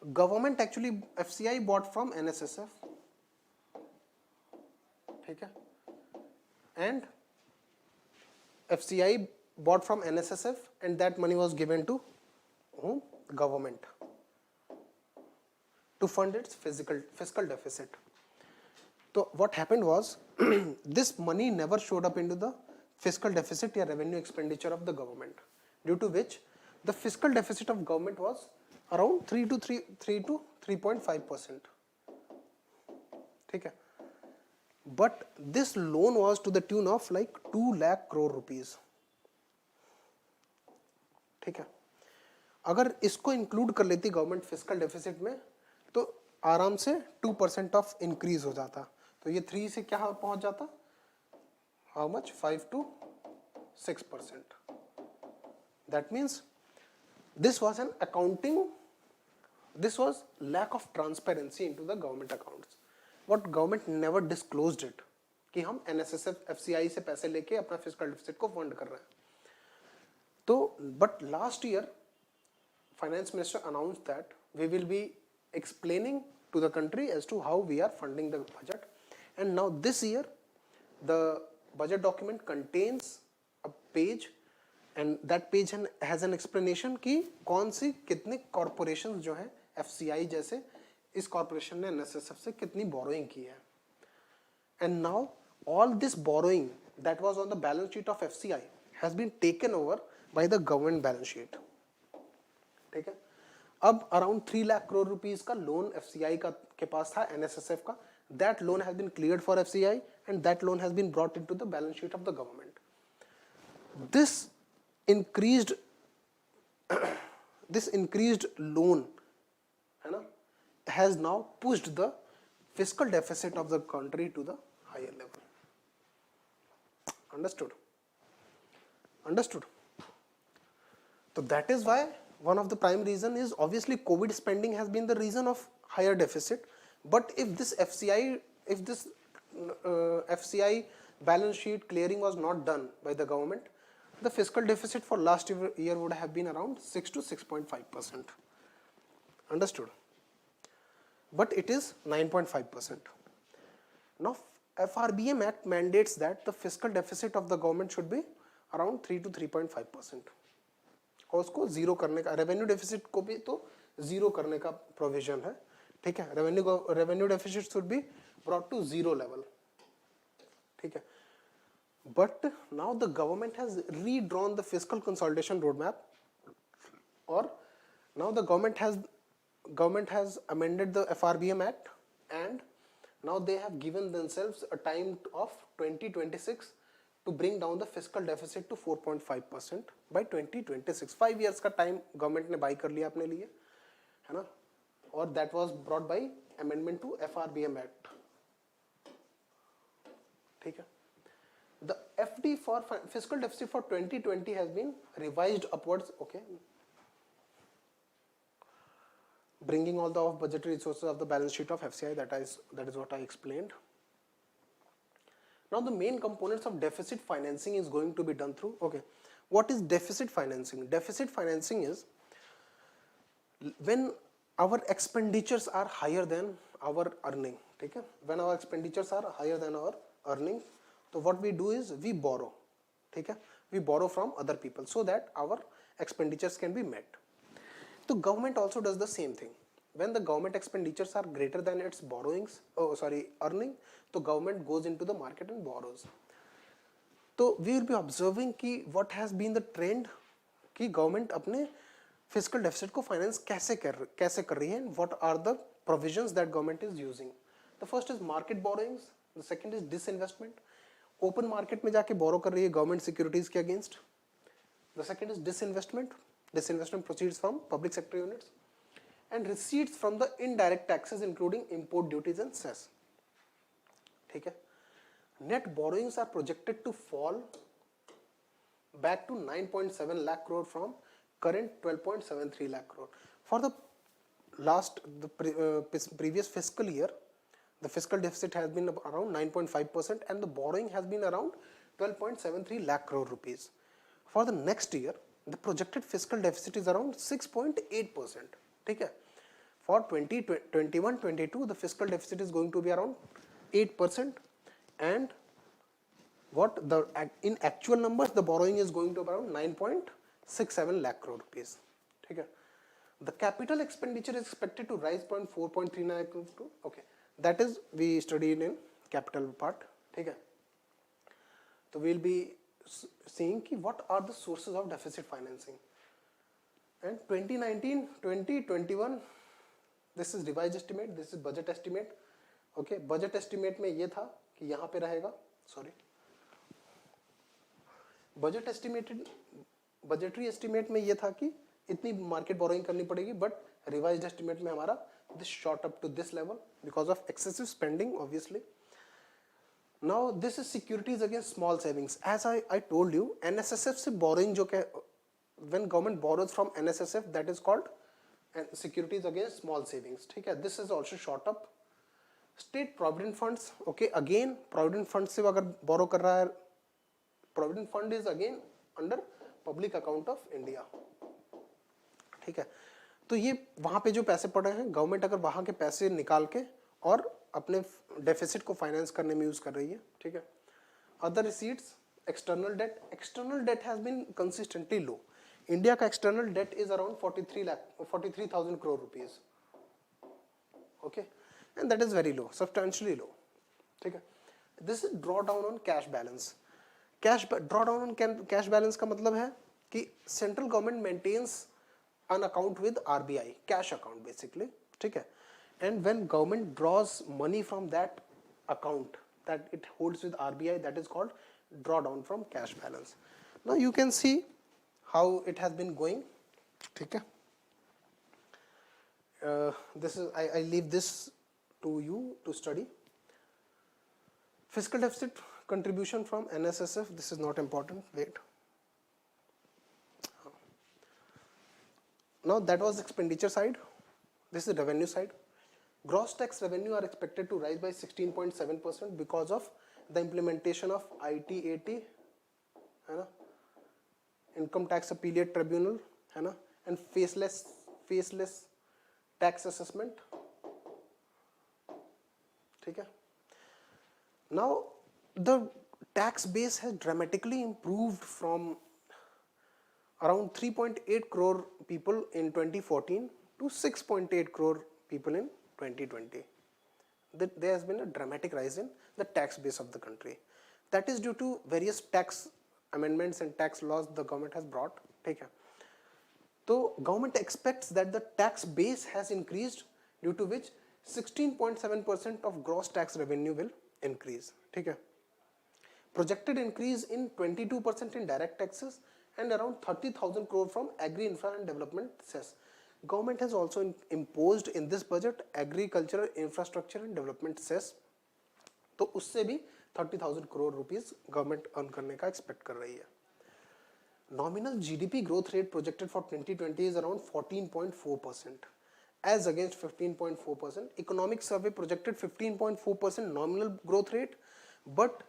Government actually FCI bought from NSSF. ठीक है. And FCI bought from NSSF and that money was given to whom? Government to fund its fiscal deficit. So what happened was this money never showed up into the fiscal deficit or revenue expenditure of the government, due to which the fiscal deficit of government was around 3 to 3.5%. ठीक है. But this loan was to the tune of like 2 lakh crore rupees. ठीक है. अगर इसको include कर लेती government fiscal deficit में तो आराम से 2% ऑफ इंक्रीज हो जाता. तो ये 3 से क्या पहुंच जाता? How much? 5 to 6%. That means this was an accounting, this was lack of transparency into the government accounts. What government never disclosed it कि हम NSSF FCI से पैसे लेके अपना फिस्कल डेफिसिट को फंड कर रहे हैं. तो but last year finance minister announced that we will be explaining to the country as to how we are funding the budget, and now this year the budget document contains a page and that page has an explanation कि कौन सी कितने corporations जो हैं FCI जैसे इस corporation ने NSSF से कितनी बोरोइंग की है. And now all this borrowing that was on the balance sheet of FCI has been taken over by the government balance sheet. ठीक है. अब around 3 lakh crore rupees का लोन FCI का के पास था NSSF का. That loan has been cleared for FCI and that loan has been brought into the balance sheet of the government. This increased loan है ना, has now pushed the fiscal deficit of the country to the higher level. Understood? So that is why one of the prime reason is obviously COVID spending has been the reason of higher deficit. But if this FCI balance sheet clearing was not done by the government, the fiscal deficit for last year would have been around 6 to 6.5%. Understood? But it is 9.5%. Now FRBM Act mandates that the fiscal deficit of the government should be around 3 to 3.5%. और उसको zero करने का, revenue deficit को भी तो zero करने का provision है. ठीक है. Revenue deficit should be brought to zero level. ठीक है. But now the government has redrawn the fiscal consolidation roadmap, or now the government has amended the FRBM Act, and now they have given themselves a time of 2026 to bring down the fiscal deficit to 4.5% by 2026. 5 years का time government ने buy कर लिया अपने लिए, है ना, और that was brought by amendment to FRBM Act. ठीक है. The FD for fiscal deficit for 2020 has been revised upwards. Okay. Bringing all the off budgetary resources of the balance sheet of FCI, that is what I explained. Now the main components of deficit financing is going to be done through, okay, What is deficit financing? Deficit financing is when our expenditures are higher than our earning. ठीक है? When our expenditures are higher than our earning, so what we do is we borrow. ठीक है? We borrow from other people so that our expenditures can be met. So government also does the same thing. When the government expenditures are greater than its earning, so government goes into the market and borrows. So we will be observing कि what has been the trend कि government अपने fiscal deficit को finance कैसे कर रही है, and what are the provisions that government is using. The first is market borrowings, the second is disinvestment. Open market में जाके borrow कर रही है government securities के against. The second is disinvestment. Disinvestment proceeds from public sector units. And receipts from the indirect taxes including import duties and cess. ठीक है? Net borrowings are projected to fall back to 9.7 lakh crore from current 12.73 lakh crore. For the previous fiscal year, the fiscal deficit has been around 9.5% and the borrowing has been around 12.73 lakh crore rupees. For the next year, the projected fiscal deficit is around 6.8%. ठीक है? For 2021-22, the fiscal deficit is going to be around 8%, and in actual numbers, the borrowing is going to be around 9.67 lakh crore rupees. ठीक है? The capital expenditure is expected to rise from 4.39 lakh crore to, okay, that is we studied in capital part. ठीक है? So we will be seeing कि what are the sources of deficit financing. And 2019, 20, 21, this is revised estimate, this is budget estimate. Okay, budget estimate में ये था कि यहाँ पे रहेगा, sorry, budgetary estimate में ये था कि इतनी market borrowing करनी पड़ेगी, but revised estimate में हमारा this shot up to this level because of excessive spending, obviously. Now this is securities against small savings. As I told you, NSSF से borrowing जो के when government borrows from NSSF, that is called securities against small savings. ठीक है? This is also shot up. State provident funds, okay, again provident fund से अगर borrow कर रहा है, provident fund is again under public account of India. ठीक है? तो ये वहाँ पे जो पैसे पड़े हैं, गवर्नमेंट अगर वहाँ के पैसे निकाल के और अपने डेफिसिट को फाइनेंस करने में यूज कर रही है. ठीक है? Other receipts, external debt has been consistently low. India का external debt is around 43,000 crore rupees. Okay, and that is very low, substantially low. ठीक है? This is drawdown on cash balance. Drawdown on cash balance का मतलब है कि central government maintains an account with RBI, cash account basically. ठीक है? And when government draws money from that account that it holds with RBI, that is called drawdown from cash balance. Now you can see how it has been going. ठीक है? This is I leave this to you to study. Fiscal deficit contribution from NSSF. This is not important. Wait. Now that was expenditure side. This is revenue side. Gross tax revenue are expected to rise by 16.7% because of the implementation of IT-80, है ना, income tax appellate tribunal, है ना, and faceless tax assessment. ठीक है? Now the tax base has dramatically improved from around 3.8 crore people in 2014 to 6.8 crore people in 2020. There has been a dramatic rise in the tax base of the country. That is due to various tax amendments and tax laws the government has brought. ठीक है? तो government expects that the tax base has increased, due to which 16.7% of gross tax revenue will increase. ठीक है? Projected increase in 22% in direct taxes and around 30,000 crore from agri-infra and development cess. Government has also imposed in this budget agricultural infrastructure and development cess. तो उससे भी 30,000 crore rupees government earn करने का expect कर रही है. Nominal GDP growth rate projected for 2020 is around 14.4%, as against 15.4%. Economic survey projected 15.4% nominal growth rate, but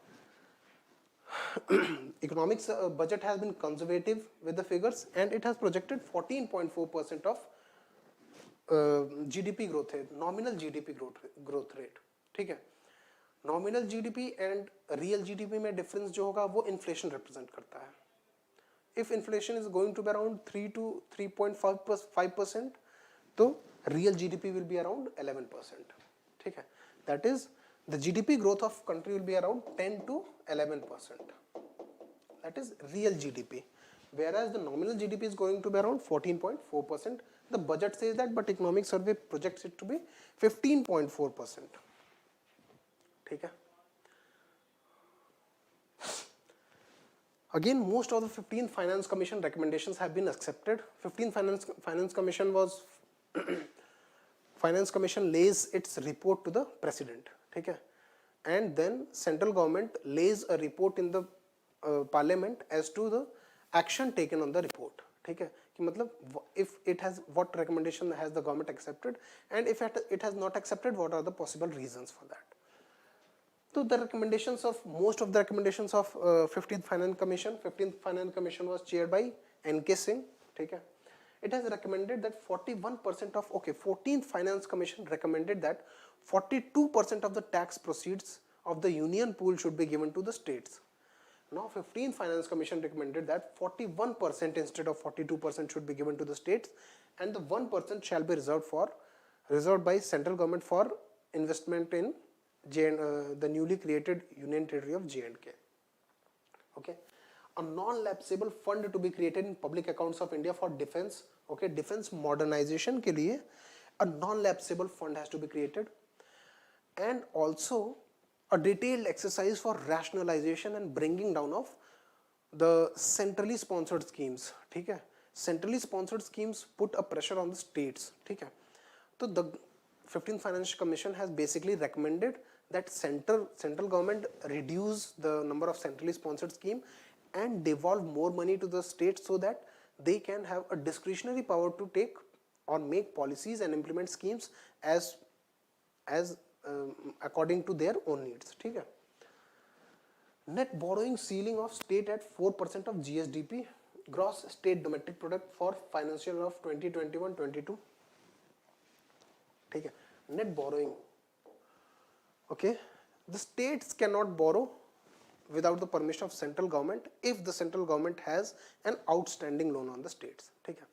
Economics budget has been conservative with the figures and it has projected 14.4% of GDP growth rate, nominal GDP growth rate. ठीक है, nominal GDP and real GDP में difference जो होगा वो inflation represent करता है. If inflation is going to be around 3 to 3.5%, तो real GDP will be around 11%. ठीक है, that is the GDP growth of country will be around 10 to 11%. That is real GDP. Whereas the nominal GDP is going to be around 14.4%. The budget says that, but economic survey projects it to be 15.4%. ठीक है. Again, most of the 15th Finance Commission recommendations have been accepted. 15th Finance Commission was Finance Commission lays its report to the President. ठीक है. And then central government lays a report in the Parliament as to the action taken on the report. ठीक है, कि मतलब if it has, what recommendation has the government accepted, and if it has not accepted, what are the possible reasons for that. So the recommendations of, most of the recommendations of 15th Finance Commission, 15th Finance Commission was chaired by N.K. Singh. ठीक है, it has recommended that 41% of, 14th Finance Commission recommended that 42% of the tax proceeds of the union pool should be given to the states. Now 15th Finance Commission recommended that 41% instead of 42% should be given to the states, and the 1% shall be reserved by central government for investment in the newly created Union Territory of J&K. Okay, a non-lapsable fund to be created in public accounts of India for defense. Okay, defense modernization के लिए a non-lapsable fund has to be created, and also a detailed exercise for rationalization and bringing down of the centrally sponsored schemes. ठीक है, centrally sponsored schemes put a pressure on the states. ठीक है, तो the 15th Finance Commission has basically recommended that central government reduce the number of centrally sponsored scheme and devolve more money to the states so that they can have a discretionary power to take or make policies and implement schemes as according to their own needs. ठीक है, net borrowing ceiling of state at 4% of GSDP, gross state domestic product, for financial year of 2021-22. ठीक है, net borrowing. Okay, the states cannot borrow without the permission of central government if the central government has an outstanding loan on the states. ठीक है,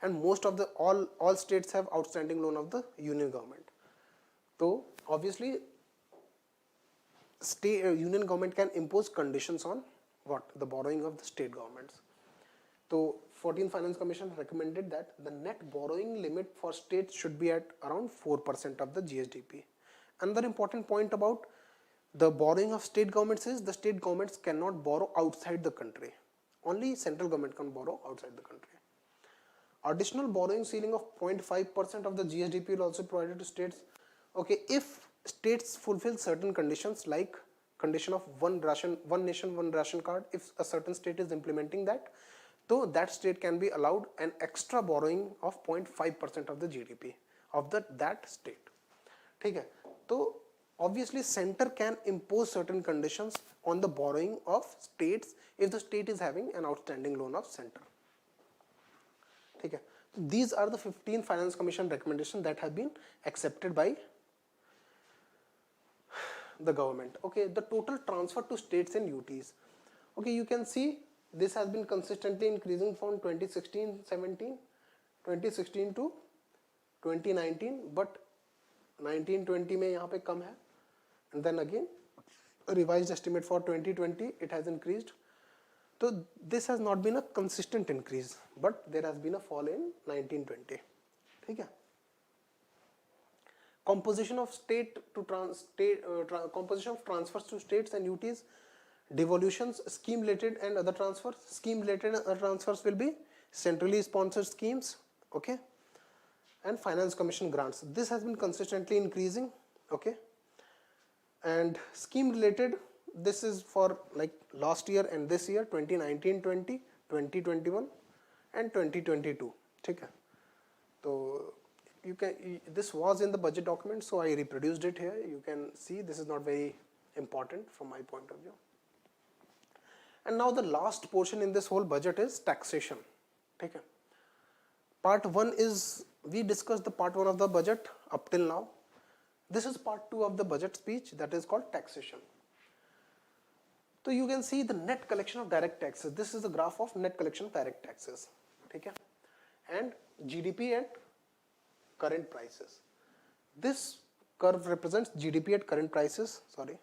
and most of the all states have outstanding loan of the union government. So obviously union government can impose conditions on what, the borrowing of the state governments. So 14th Finance Commission recommended that the net borrowing limit for states should be at around 4% of the GSDP. Another important point about the borrowing of state governments is the state governments cannot borrow outside the country. Only central government can borrow outside the country. Additional borrowing ceiling of 0.5% of the GSDP will also be provided to states. Okay, if states fulfill certain conditions, like condition of one nation, one ration card, if a certain state is implementing that, so that state can be allowed an extra borrowing of 0.5% of the GDP of that state. ठीक है, तो obviously center can impose certain conditions on the borrowing of states if the state is having an outstanding loan of center. ठीक है, these are the 15 Finance Commission recommendations that have been accepted by the government. Okay, the total transfer to states and UTs. Okay, you can see this has been consistently increasing from 2016-17, 2016 to 2019, but 19-20 में यहाँ पे कम है, and then again revised estimate for 2020 it has increased. So this has not been a consistent increase, but there has been a fall in 19-20. ठीक है, composition of composition of transfers to states and UTs, devolutions, scheme related and other transfers. Scheme related and other transfers will be centrally sponsored schemes, okay, and finance commission grants. This has been consistently increasing, okay, and scheme related, this is for like last year and this year, 2019-20, 2021 and 2022. ठीक है, तो you can, this was in the budget document, so I reproduced it here. You can see this is not very important from my point of view. And now the last portion in this whole budget is taxation. ठीक है. Part 1 is, we discussed the part 1 of the budget up till now. This is part 2 of the budget speech, that is called taxation. So you can see the net collection of direct taxes. This is the graph of net collection of direct taxes. ठीक है. And GDP at current prices. This curve represents GDP at current prices. Sorry.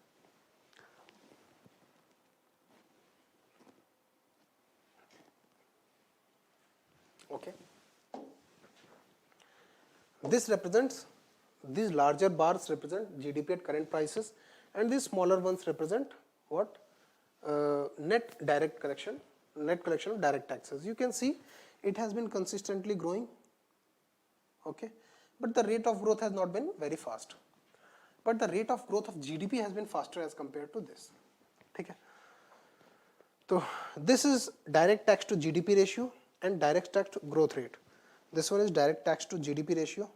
Okay. This represents, these larger bars represent GDP at current prices, and these smaller ones represent what? Net collection of direct taxes. You can see it has been consistently growing. Okay, but the rate of growth has not been very fast. But the rate of growth of GDP has been faster as compared to this. Okay. So this is direct tax to GDP ratio and direct tax to growth rate. This one is direct tax to GDP ratio.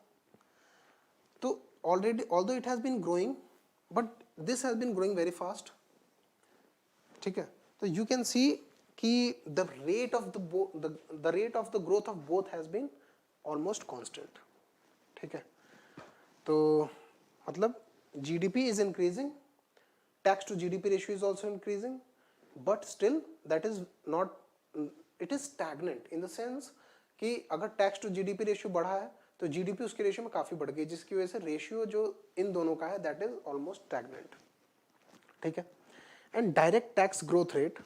So already, although it has been growing, but this has been growing very fast. ठीक है. So you can see कि the rate of the rate of the growth of both has been almost constant. ठीक है. तो मतलब GDP is increasing, tax to GDP ratio is also increasing, but still that is not, it is stagnant in the sense कि अगर tax to GDP ratio बढ़ा है तो GDP उसके रेशियो में काफी बढ़ गई, जिसकी वजह से रेशियो जो इन दोनों का है that is almost stagnant. ठीक है. And direct tax growth rate,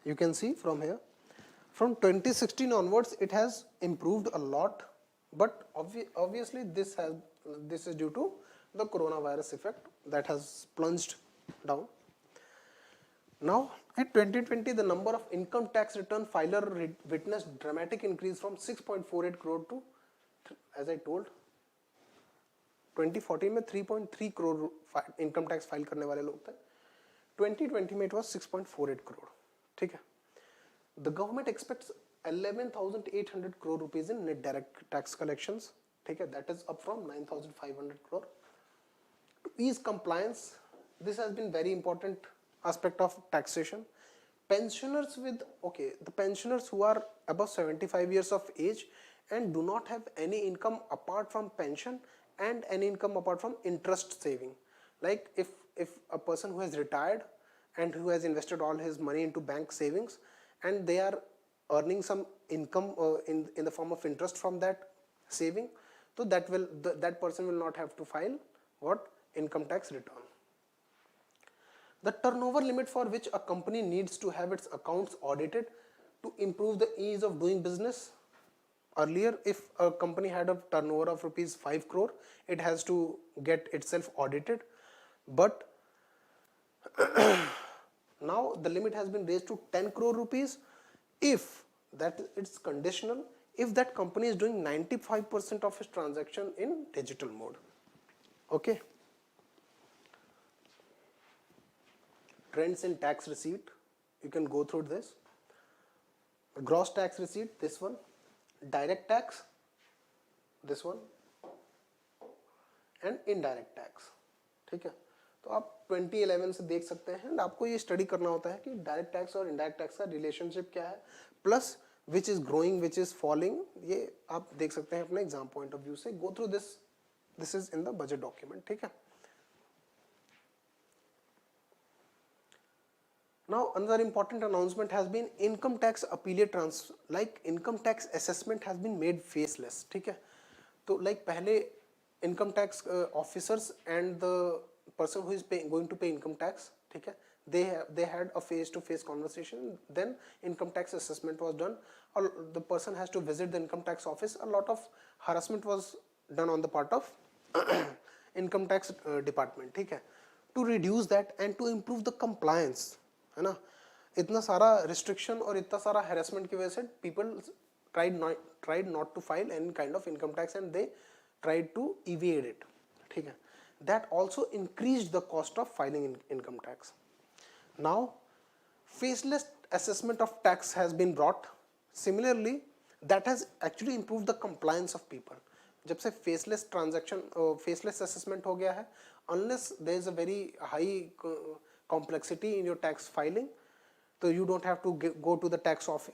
you can see from here, from 2016 onwards it has improved a lot, but obviously this is due to the coronavirus effect that has plunged down. Now at 2020 the number of income tax return filer witnessed dramatic increase from 6.48 crore to, as I told, 2014 में 3.3 crore income tax file करने वाले लोग थे. 2020 में it was 6.48 crore. ठीक है. The government expects 11,800 crore rupees in net direct tax collections. ठीक है. That is up from 9,500 crore. To ease compliance, this has been very important aspect of taxation. Pensioners with, okay, the pensioners who are above 75 years of age and do not have any income apart from pension and any income apart from interest saving. Like if a person who has retired and who has invested all his money into bank savings and they are earning some income in the form of interest from that saving, so that person will not have to file what? Income tax return. The turnover limit for which a company needs to have its accounts audited to improve the ease of doing business. Earlier, if a company had a turnover of rupees 5 crore, it has to get itself audited. But now the limit has been raised to 10 crore rupees if that it's conditional, if that company is doing 95% of its transaction in digital mode. Okay. Trends in tax receipt, you can go through this. Gross tax receipt, this one. Direct tax, this one, and indirect tax. ठीक है. तो आप 2011 से देख सकते हैं, आपको ये स्टडी करना होता है कि डायरेक्ट टैक्स और इनडायरेक्ट टैक्स का रिलेशनशिप क्या है, plus which is growing which is falling, ये आप देख सकते हैं अपने एग्जाम पॉइंट ऑफ व्यू से. Go through this is in the budget document. ठीक है. Now another important announcement has been income tax appellate income tax assessment has been made faceless. ठीक है. तो like पहले income tax officers and the person who is going to pay income tax, ठीक है, they had a face-to-face conversation. Then income tax assessment was done, or the person has to visit the income tax office. A lot of harassment was done on the part of income tax department. ठीक है. To reduce that and to improve the compliance, है ना, इतना सारा restriction और इतना सारा harassment की वजह से people tried not to file any kind of income tax and they tried to evade it. ठीक है. That also increased the cost of filing income tax. Now faceless assessment of tax has been brought. Similarly, that has actually improved the compliance of people. जब से faceless transaction faceless assessment हो गया है, unless there is a very high complexity in your tax filing, तो you don't have to go to the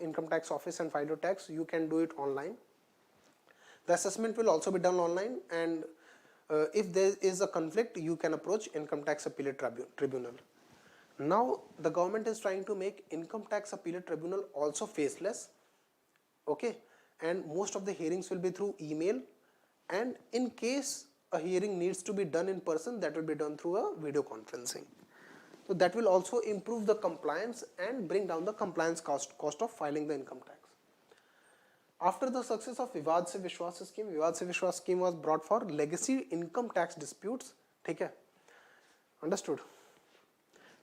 income tax office and file your tax. You can do it online. The assessment will also be done online, and if there is a conflict, you can approach income tax appellate tribunal. Now the government is trying to make income tax appellate tribunal also faceless, okay, and most of the hearings will be through email, and in case a hearing needs to be done in person, that will be done through a video conferencing. So that will also improve the compliance and bring down the compliance cost of filing the income tax. After the success of Vivad Se Vishwas scheme, Vivad Se Vishwas scheme was brought for legacy income tax disputes. ठीक है? Understood?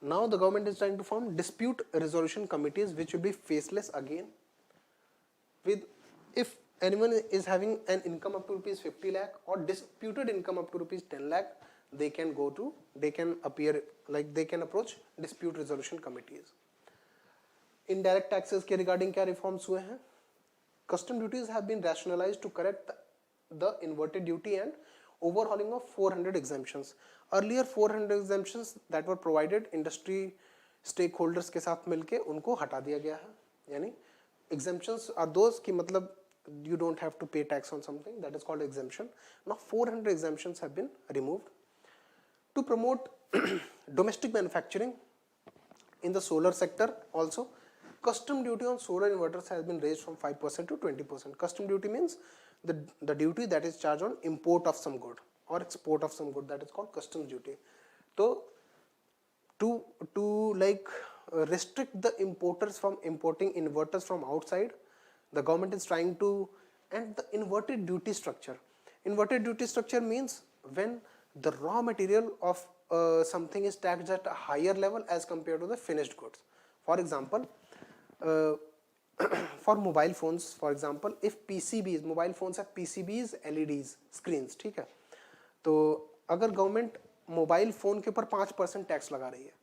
Now the government is trying to form dispute resolution committees, which will be faceless again. With if anyone is having an income up to rupees 50 lakh or disputed income up to rupees 10 lakh, they can approach dispute resolution committees. Indirect taxes के regarding क्या reforms हुए हैं? Custom duties have been rationalized to correct the inverted duty and overhauling of 400 exemptions. Earlier 400 exemptions that were provided, industry stakeholders के साथ मिलके उनको हटा दिया गया है. यानी exemptions are those कि मतलब you don't have to pay tax on something, that is called exemption. Now 400 exemptions have been removed. To promote domestic manufacturing in the solar sector also, custom duty on solar inverters has been raised from 5% to 20%. Custom duty means the duty that is charged on import of some good or export of some good, that is called customs duty. So to restrict the importers from importing inverters from outside, the government is trying to, and the inverted duty structure. Inverted duty structure means when the raw material of something is taxed at a higher level as compared to the finished goods. For example, for mobile phones, for example, if PCBs, mobile phones have PCBs, LEDs, screens, ठीक है, तो अगर government mobile phone के ऊपर 5% tax लगा रही है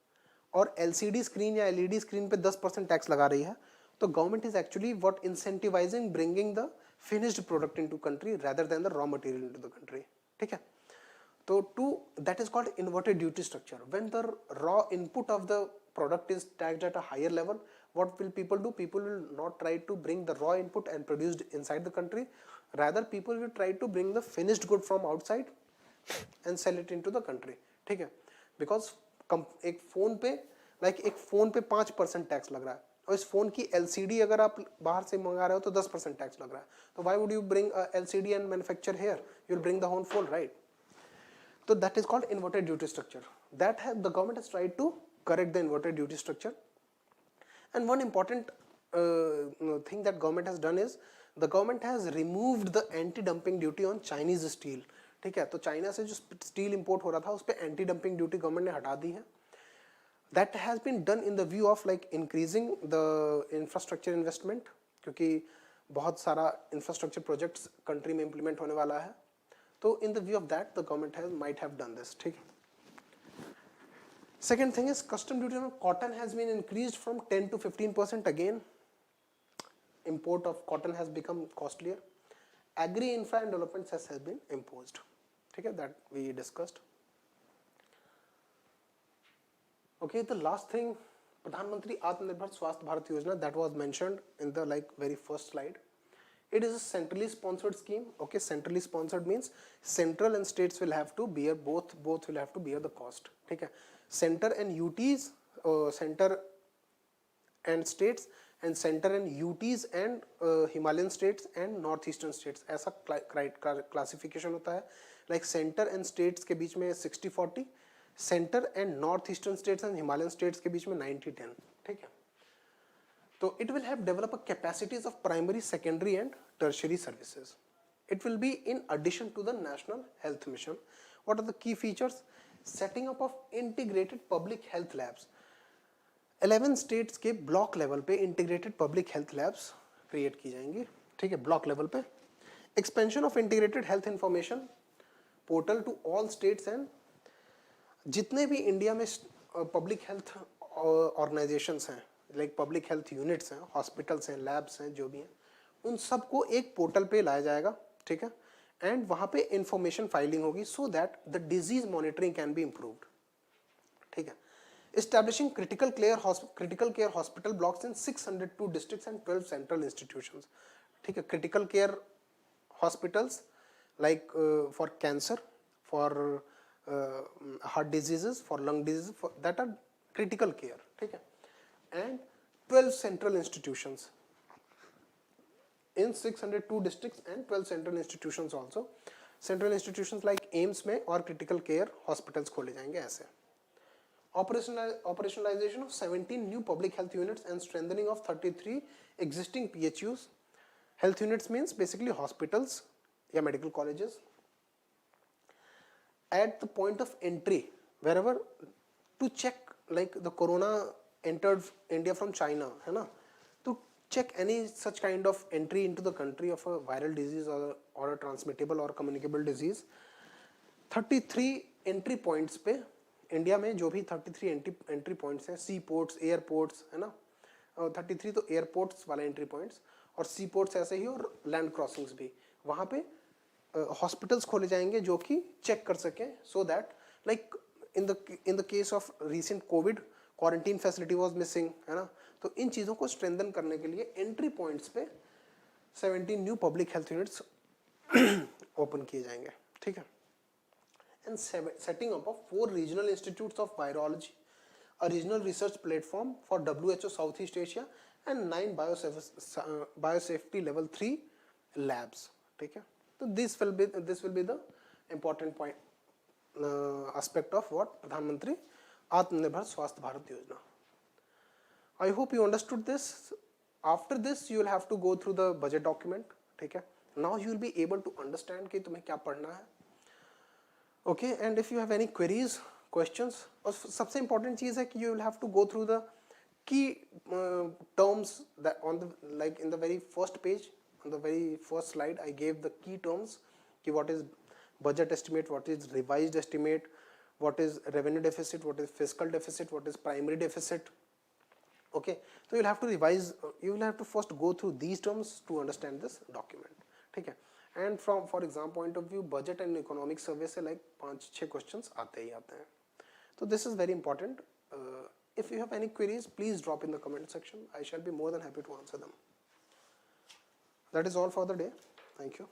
और LCD स्क्रीन या LED स्क्रीन पे 10% टैक्स लगा रही है, तो government is actually what incentivising bringing the finished product into country rather than the raw material into the country. ठीक है, तो that is called inverted duty structure. When the raw input of the product is taxed at a higher level, what will people do? People will not try to bring the raw input and produced inside the country. Rather, people will try to bring the finished good from outside and sell it into the country. ठीक है, because एक phone पे 5% tax लग रहा है और इस phone की LCD अगर आप बाहर से मंगा रहे हो तो 10% टैक्स लग रहा है. तो why would you bring a LCD and manufacture here? You'll bring the whole phone, right? So that is called inverted duty structure. The government has tried to correct the inverted duty structure. And one important thing that government has done is the government has removed the anti-dumping duty on Chinese steel. ठीक है, तो China से जो steel import हो रहा था उस पर एंटी डंपिंग ड्यूटी गवर्नमेंट ने हटा दी है. That has been done in the view of increasing the infrastructure investment, क्योंकि बहुत सारा infrastructure projects country में implement होने वाला है. तो in the view of that, the government might have done this. ठीक है. Second thing is custom duty on cotton has been increased from 10 to 15% again. Import of cotton has become costlier. Agri infra and development cess has been imposed. ठीक है, that we discussed. Okay, the last thing, Pradhan Mantri Aatmanirbhar Swasth Bharat Yojana, that was mentioned in the very first slide. It is a centrally sponsored scheme. Okay, centrally sponsored means central and states will have to bear both will have to bear the cost. ठीक है, center and UTs, center and states, and center and UTs and Himalayan states and northeastern states, ऐसा classification होता है. Like center and states के बीच में 60-40, center and northeastern states and Himalayan states के बीच में 90-10. ठीक है, तो it will have developed capacities of primary, secondary and tertiary services. It will be in addition to the National Health Mission. What are the key features? Setting up of integrated public health labs. 11 states के block level पे integrated public health labs create की जाएंगी. ठीक है, block level पे. Expansion of integrated health information portal to all states and जितने भी India में पब्लिक हेल्थ ऑर्गेनाइजेशंस हैं, लाइक पब्लिक हेल्थ यूनिट्स हैं, हॉस्पिटल्स हैं, लैब्स हैं, जो भी हैं, उन सबको एक पोर्टल पे लाया जाएगा. ठीक है, एंड वहाँ पे इंफॉर्मेशन फाइलिंग होगी so that the disease monitoring can be improved. ठीक है, Establishing critical care hospital blocks in 602 districts and 12 central institutions. ठीक है, critical care hospitals like for cancer, for heart diseases, for lung diseases, that are critical care. ठीक है, and 12 central institutions in 602 districts and 12 central institutions also. Central institutions like AIIMS में और critical care hospitals खोले जाएंगे ऐसे. Operationalization of 17 new public health units and strengthening of 33 existing PHUs. Health units means basically hospitals या medical colleges. At the point of entry, wherever to check, like the corona entered India from China, है ना, to check any such kind of entry into the country of a viral disease or a transmittable or communicable disease, 33 entry points पे India में जो भी 33 entry points हैं, सी ports, airports, है ना, 33 तो एयरपोर्ट्स वाले एंट्री पॉइंट्स और सी पोर्ट्स ऐसे ही और लैंड क्रॉसिंग्स भी, वहाँ पे हॉस्पिटल्स खोले जाएंगे जो कि चेक कर सकें, so that like in the case of recent Covid quarantine facility was missing, है ना, तो इन चीज़ों को स्ट्रेंथन करने के लिए एंट्री पॉइंट्स पे 17 new public health units open किए जाएंगे. ठीक है, and setting up of 4 regional institutes of virology, a regional research platform for WHO Southeast Asia, and 9 biosafety level 3 labs. ठीक है, तो this will be the important point aspect of what प्रधानमंत्री आत्मनिर्भर स्वास्थ्य भारत योजना. I hope you understood this. After this you will have to go through the budget document. ठीक है, now you will be able to understand कि तुम्हें क्या पढ़ना है. Okay, and if you have any queries, questions, और सबसे important चीज़ है कि you will have to go through the key terms that on the, like in the very first page, on the very first slide, I gave the key terms कि what is budget estimate, what is revised estimate, what is revenue deficit, what is fiscal deficit, what is primary deficit. Okay, so you will have to revise, you will have to first go through these terms to understand this document. ठीक है, and from for exam point of view, budget and economic survey से like 5-6 questions आते ही आते हैं. So this is very important. If you have any queries, please drop in the comment section. I shall be more than happy to answer them. That is all for the day. Thank you.